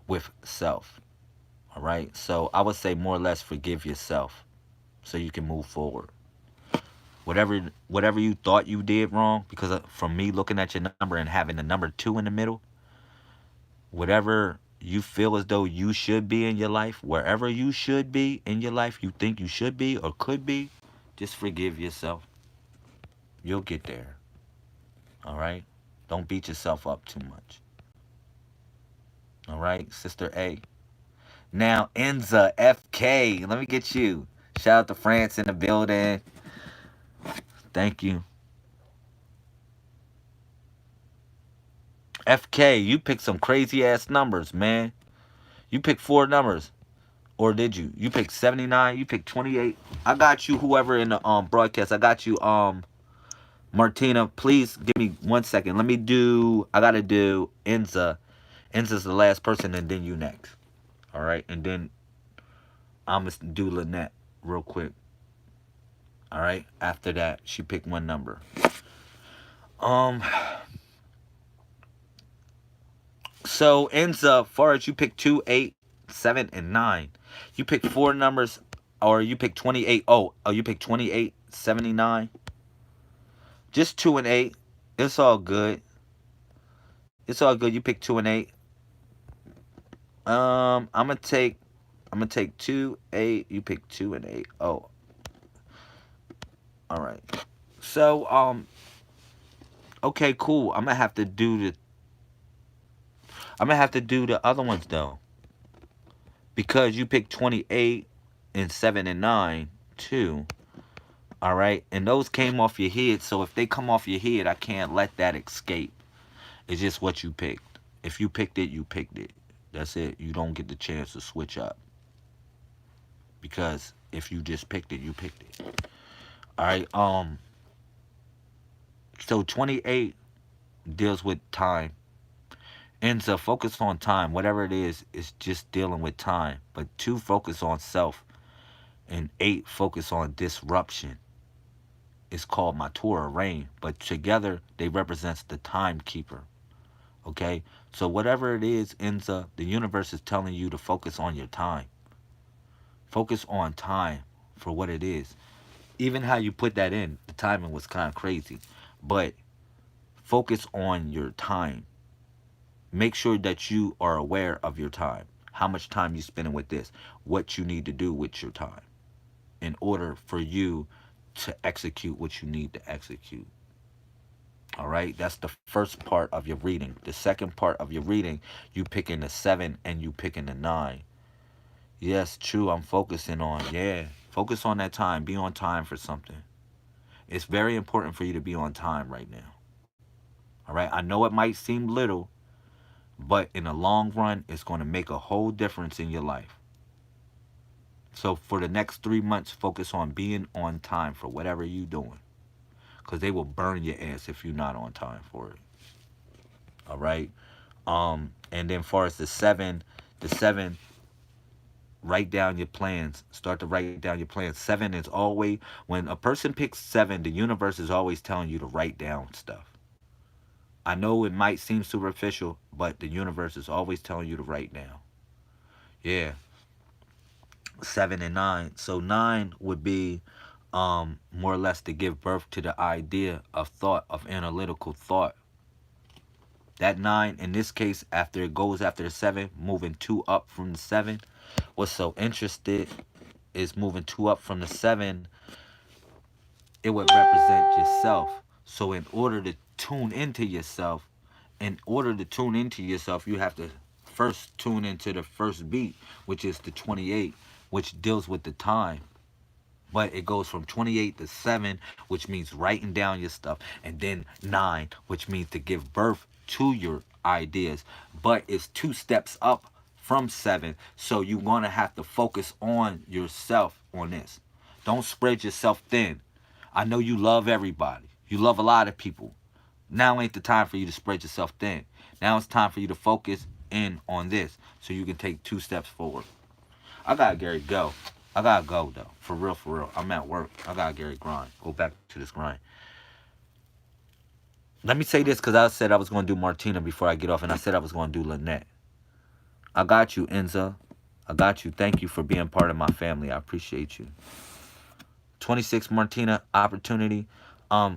with self. All right? So I would say more or less forgive yourself so you can move forward. Whatever you thought you did wrong, because from me looking at your number and having the number 2 in the middle, whatever you feel as though you should be in your life, wherever you should be in your life, you think you should be or could be, just forgive yourself. You'll get there. All right? Don't beat yourself up too much. All right, Sister A. Now, Enza FK. Let me get you. Shout out to France in the building. Thank you. FK, you picked some crazy ass numbers, man. You picked four numbers. Or did you? You picked 79, you picked 28. I got you, whoever in the broadcast. I got you, Martina. Please give me 1 second. Let me do, I gotta do Enza. Enza's the last person, and then you next. Alright? And then I'm gonna do Lynette real quick. Alright? After that, she picked one number. Um so Enza, far as you picked 2, 8, 7, and 9. You picked four numbers, or you picked 28. Oh, you picked 28, 79. Just 2 and 8. It's all good. It's all good. You picked 2 and 8. I'm gonna take 2, 8. You pick 2 and 8. Oh, all right. So okay, cool. I'm gonna have to do the other ones though, because you picked 28 and 7 and 9 too. All right, and those came off your head. So if they come off your head, I can't let that escape. It's just what you picked. If you picked it, you picked it. That's it. You don't get the chance to switch up, because if you just picked it, you picked it. All right. So 28 deals with time. And so focus on time. Whatever it is just dealing with time. But 2 focus on self, and 8 focus on disruption. It's called Matura Rain, but together they represents the timekeeper. Okay? So whatever it is, Enza, the universe is telling you to focus on your time. Focus on time for what it is. Even how you put that in, the timing was kind of crazy. But focus on your time. Make sure that you are aware of your time. How much time you spending with this. What you need to do with your time in order for you to execute what you need to execute. All right, that's the first part of your reading. The second part of your reading, you picking the 7 and you picking the 9. Yes, true. I'm focusing on, yeah. Focus on that time. Be on time for something. It's very important for you to be on time right now. All right, I know it might seem little, but in the long run, it's going to make a whole difference in your life. So for the next 3 months, focus on being on time for whatever you're doing, because they will burn your ass if you're not on time for it. All right. And then far as the seven, write down your plans. Start to write down your plans. 7 is always, when a person picks 7, the universe is always telling you to write down stuff. I know it might seem superficial, but the universe is always telling you to write down. Yeah. 7 and 9. So 9 would be more or less to give birth to the idea of thought, of analytical thought. That 9, in this case, after it goes after the 7, moving 2 up from the 7. What's so interested is moving 2 up from the 7, it would represent yourself. So in order to tune into yourself, you have to first tune into the first beat, which is the 28, which deals with the time. But it goes from 28 to 7, which means writing down your stuff, and then 9, which means to give birth to your ideas. But it's 2 steps up from 7, so you're going to have to focus on yourself on this. Don't spread yourself thin. I know you love everybody. You love a lot of people. Now ain't the time for you to spread yourself thin. Now it's time for you to focus in on this so you can take 2 steps forward. I gotta Gary go. I gotta go though. For real, for real. I'm at work. I gotta Gary grind. Go back to this grind. Let me say this, because I said I was gonna do Martina before I get off, and I said I was gonna do Lynette. I got you, Enza. I got you. Thank you for being part of my family. I appreciate you. 26 Martina opportunity.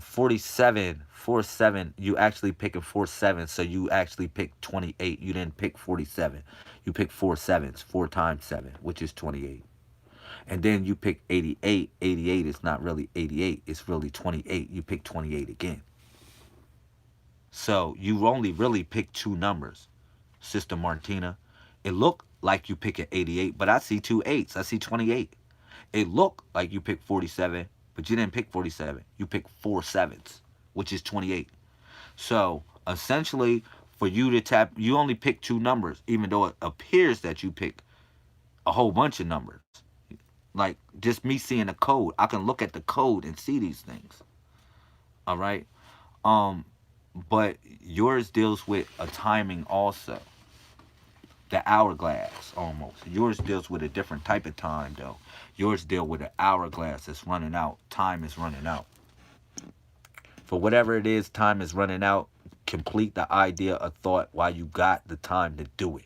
47 47. You actually picking 47, so you actually picked 28. You didn't pick 47. You picked 4 7s, 4 times 7, which is 28. And then you pick 88. 88 is not really 88, it's really 28. You pick 28 again. So you only really picked 2 numbers, Sister Martina. It looked like you pick an 88, but I see 2 8s. I see 28. It looked like you picked 47, but you didn't pick 47. You picked 4 7s, which is 28. So essentially, for you to tap. You only pick two numbers, even though it appears that you pick a whole bunch of numbers. Like just me seeing the code, I can look at the code and see these things. All right. Um, but yours deals with a timing also, the hourglass almost. Yours deals with a different type of time though. Yours deal with an hourglass that's running out. Time is running out. For whatever it is, time is running out. Complete the idea of thought while you got the time to do it,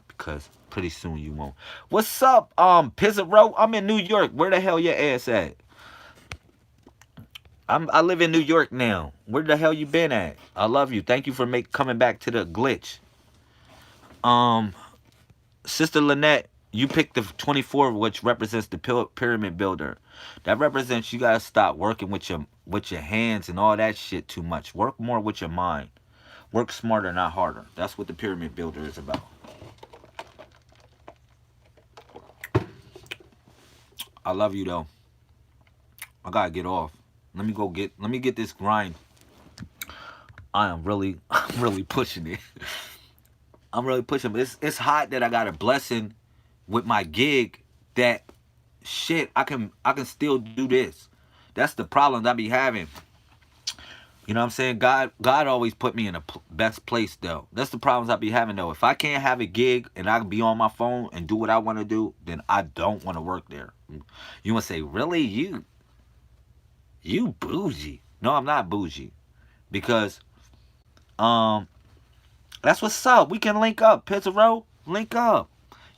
because pretty soon you won't. What's up, Pizarro? I'm in New York. Where the hell your ass at? I live in New York now. Where the hell you been at? I love you. Thank you for coming back to the glitch. Um, Sister Lynette, you picked the 24, which represents the pyramid builder. That represents you gotta stop working with your hands and all that shit too much. Work more with your mind. Work smarter, not harder. That's what the pyramid builder is about. I love you though. I gotta get off. Let me get this grind. I'm really pushing it. I'm really pushing it. It's hot that I got a blessing with my gig that shit I can still do this. That's the problem I be having. You know what I'm saying? God always put me in the best place though. That's the problems I be having though. If I can't have a gig and I can be on my phone and do what I want to do, then I don't want to work there. You want to say, really? You bougie? No, I'm not bougie. Because um that's what's up. We can link up, Pizarro. Link up.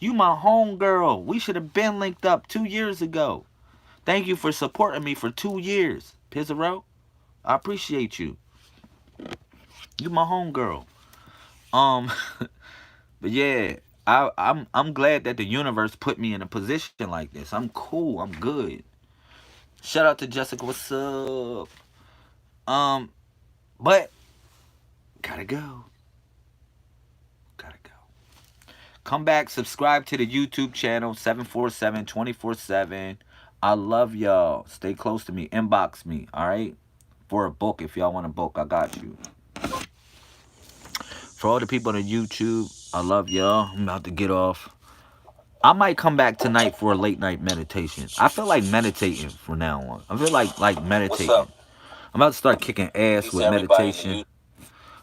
You my homegirl. We should have been linked up 2 years ago. Thank you for supporting me for 2 years, Pizarro. I appreciate you. You my homegirl. Um, but yeah, I'm glad that the universe put me in a position like this. I'm cool. I'm good. Shout out to Jessica. What's up? Um, but gotta go. Gotta go. Come back. Subscribe to the YouTube channel 747-24/7. I love y'all. Stay close to me. Inbox me. All right. For a book, if y'all want a book, I got you. For all the people on YouTube, I love y'all. I'm about to get off. I might come back tonight for a late night meditation. I feel like meditating from now on. I feel like meditating. I'm about to start kicking ass with meditation.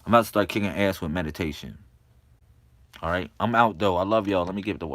I'm about to start kicking ass with meditation. All right, I'm out though. I love y'all. Let me give the word.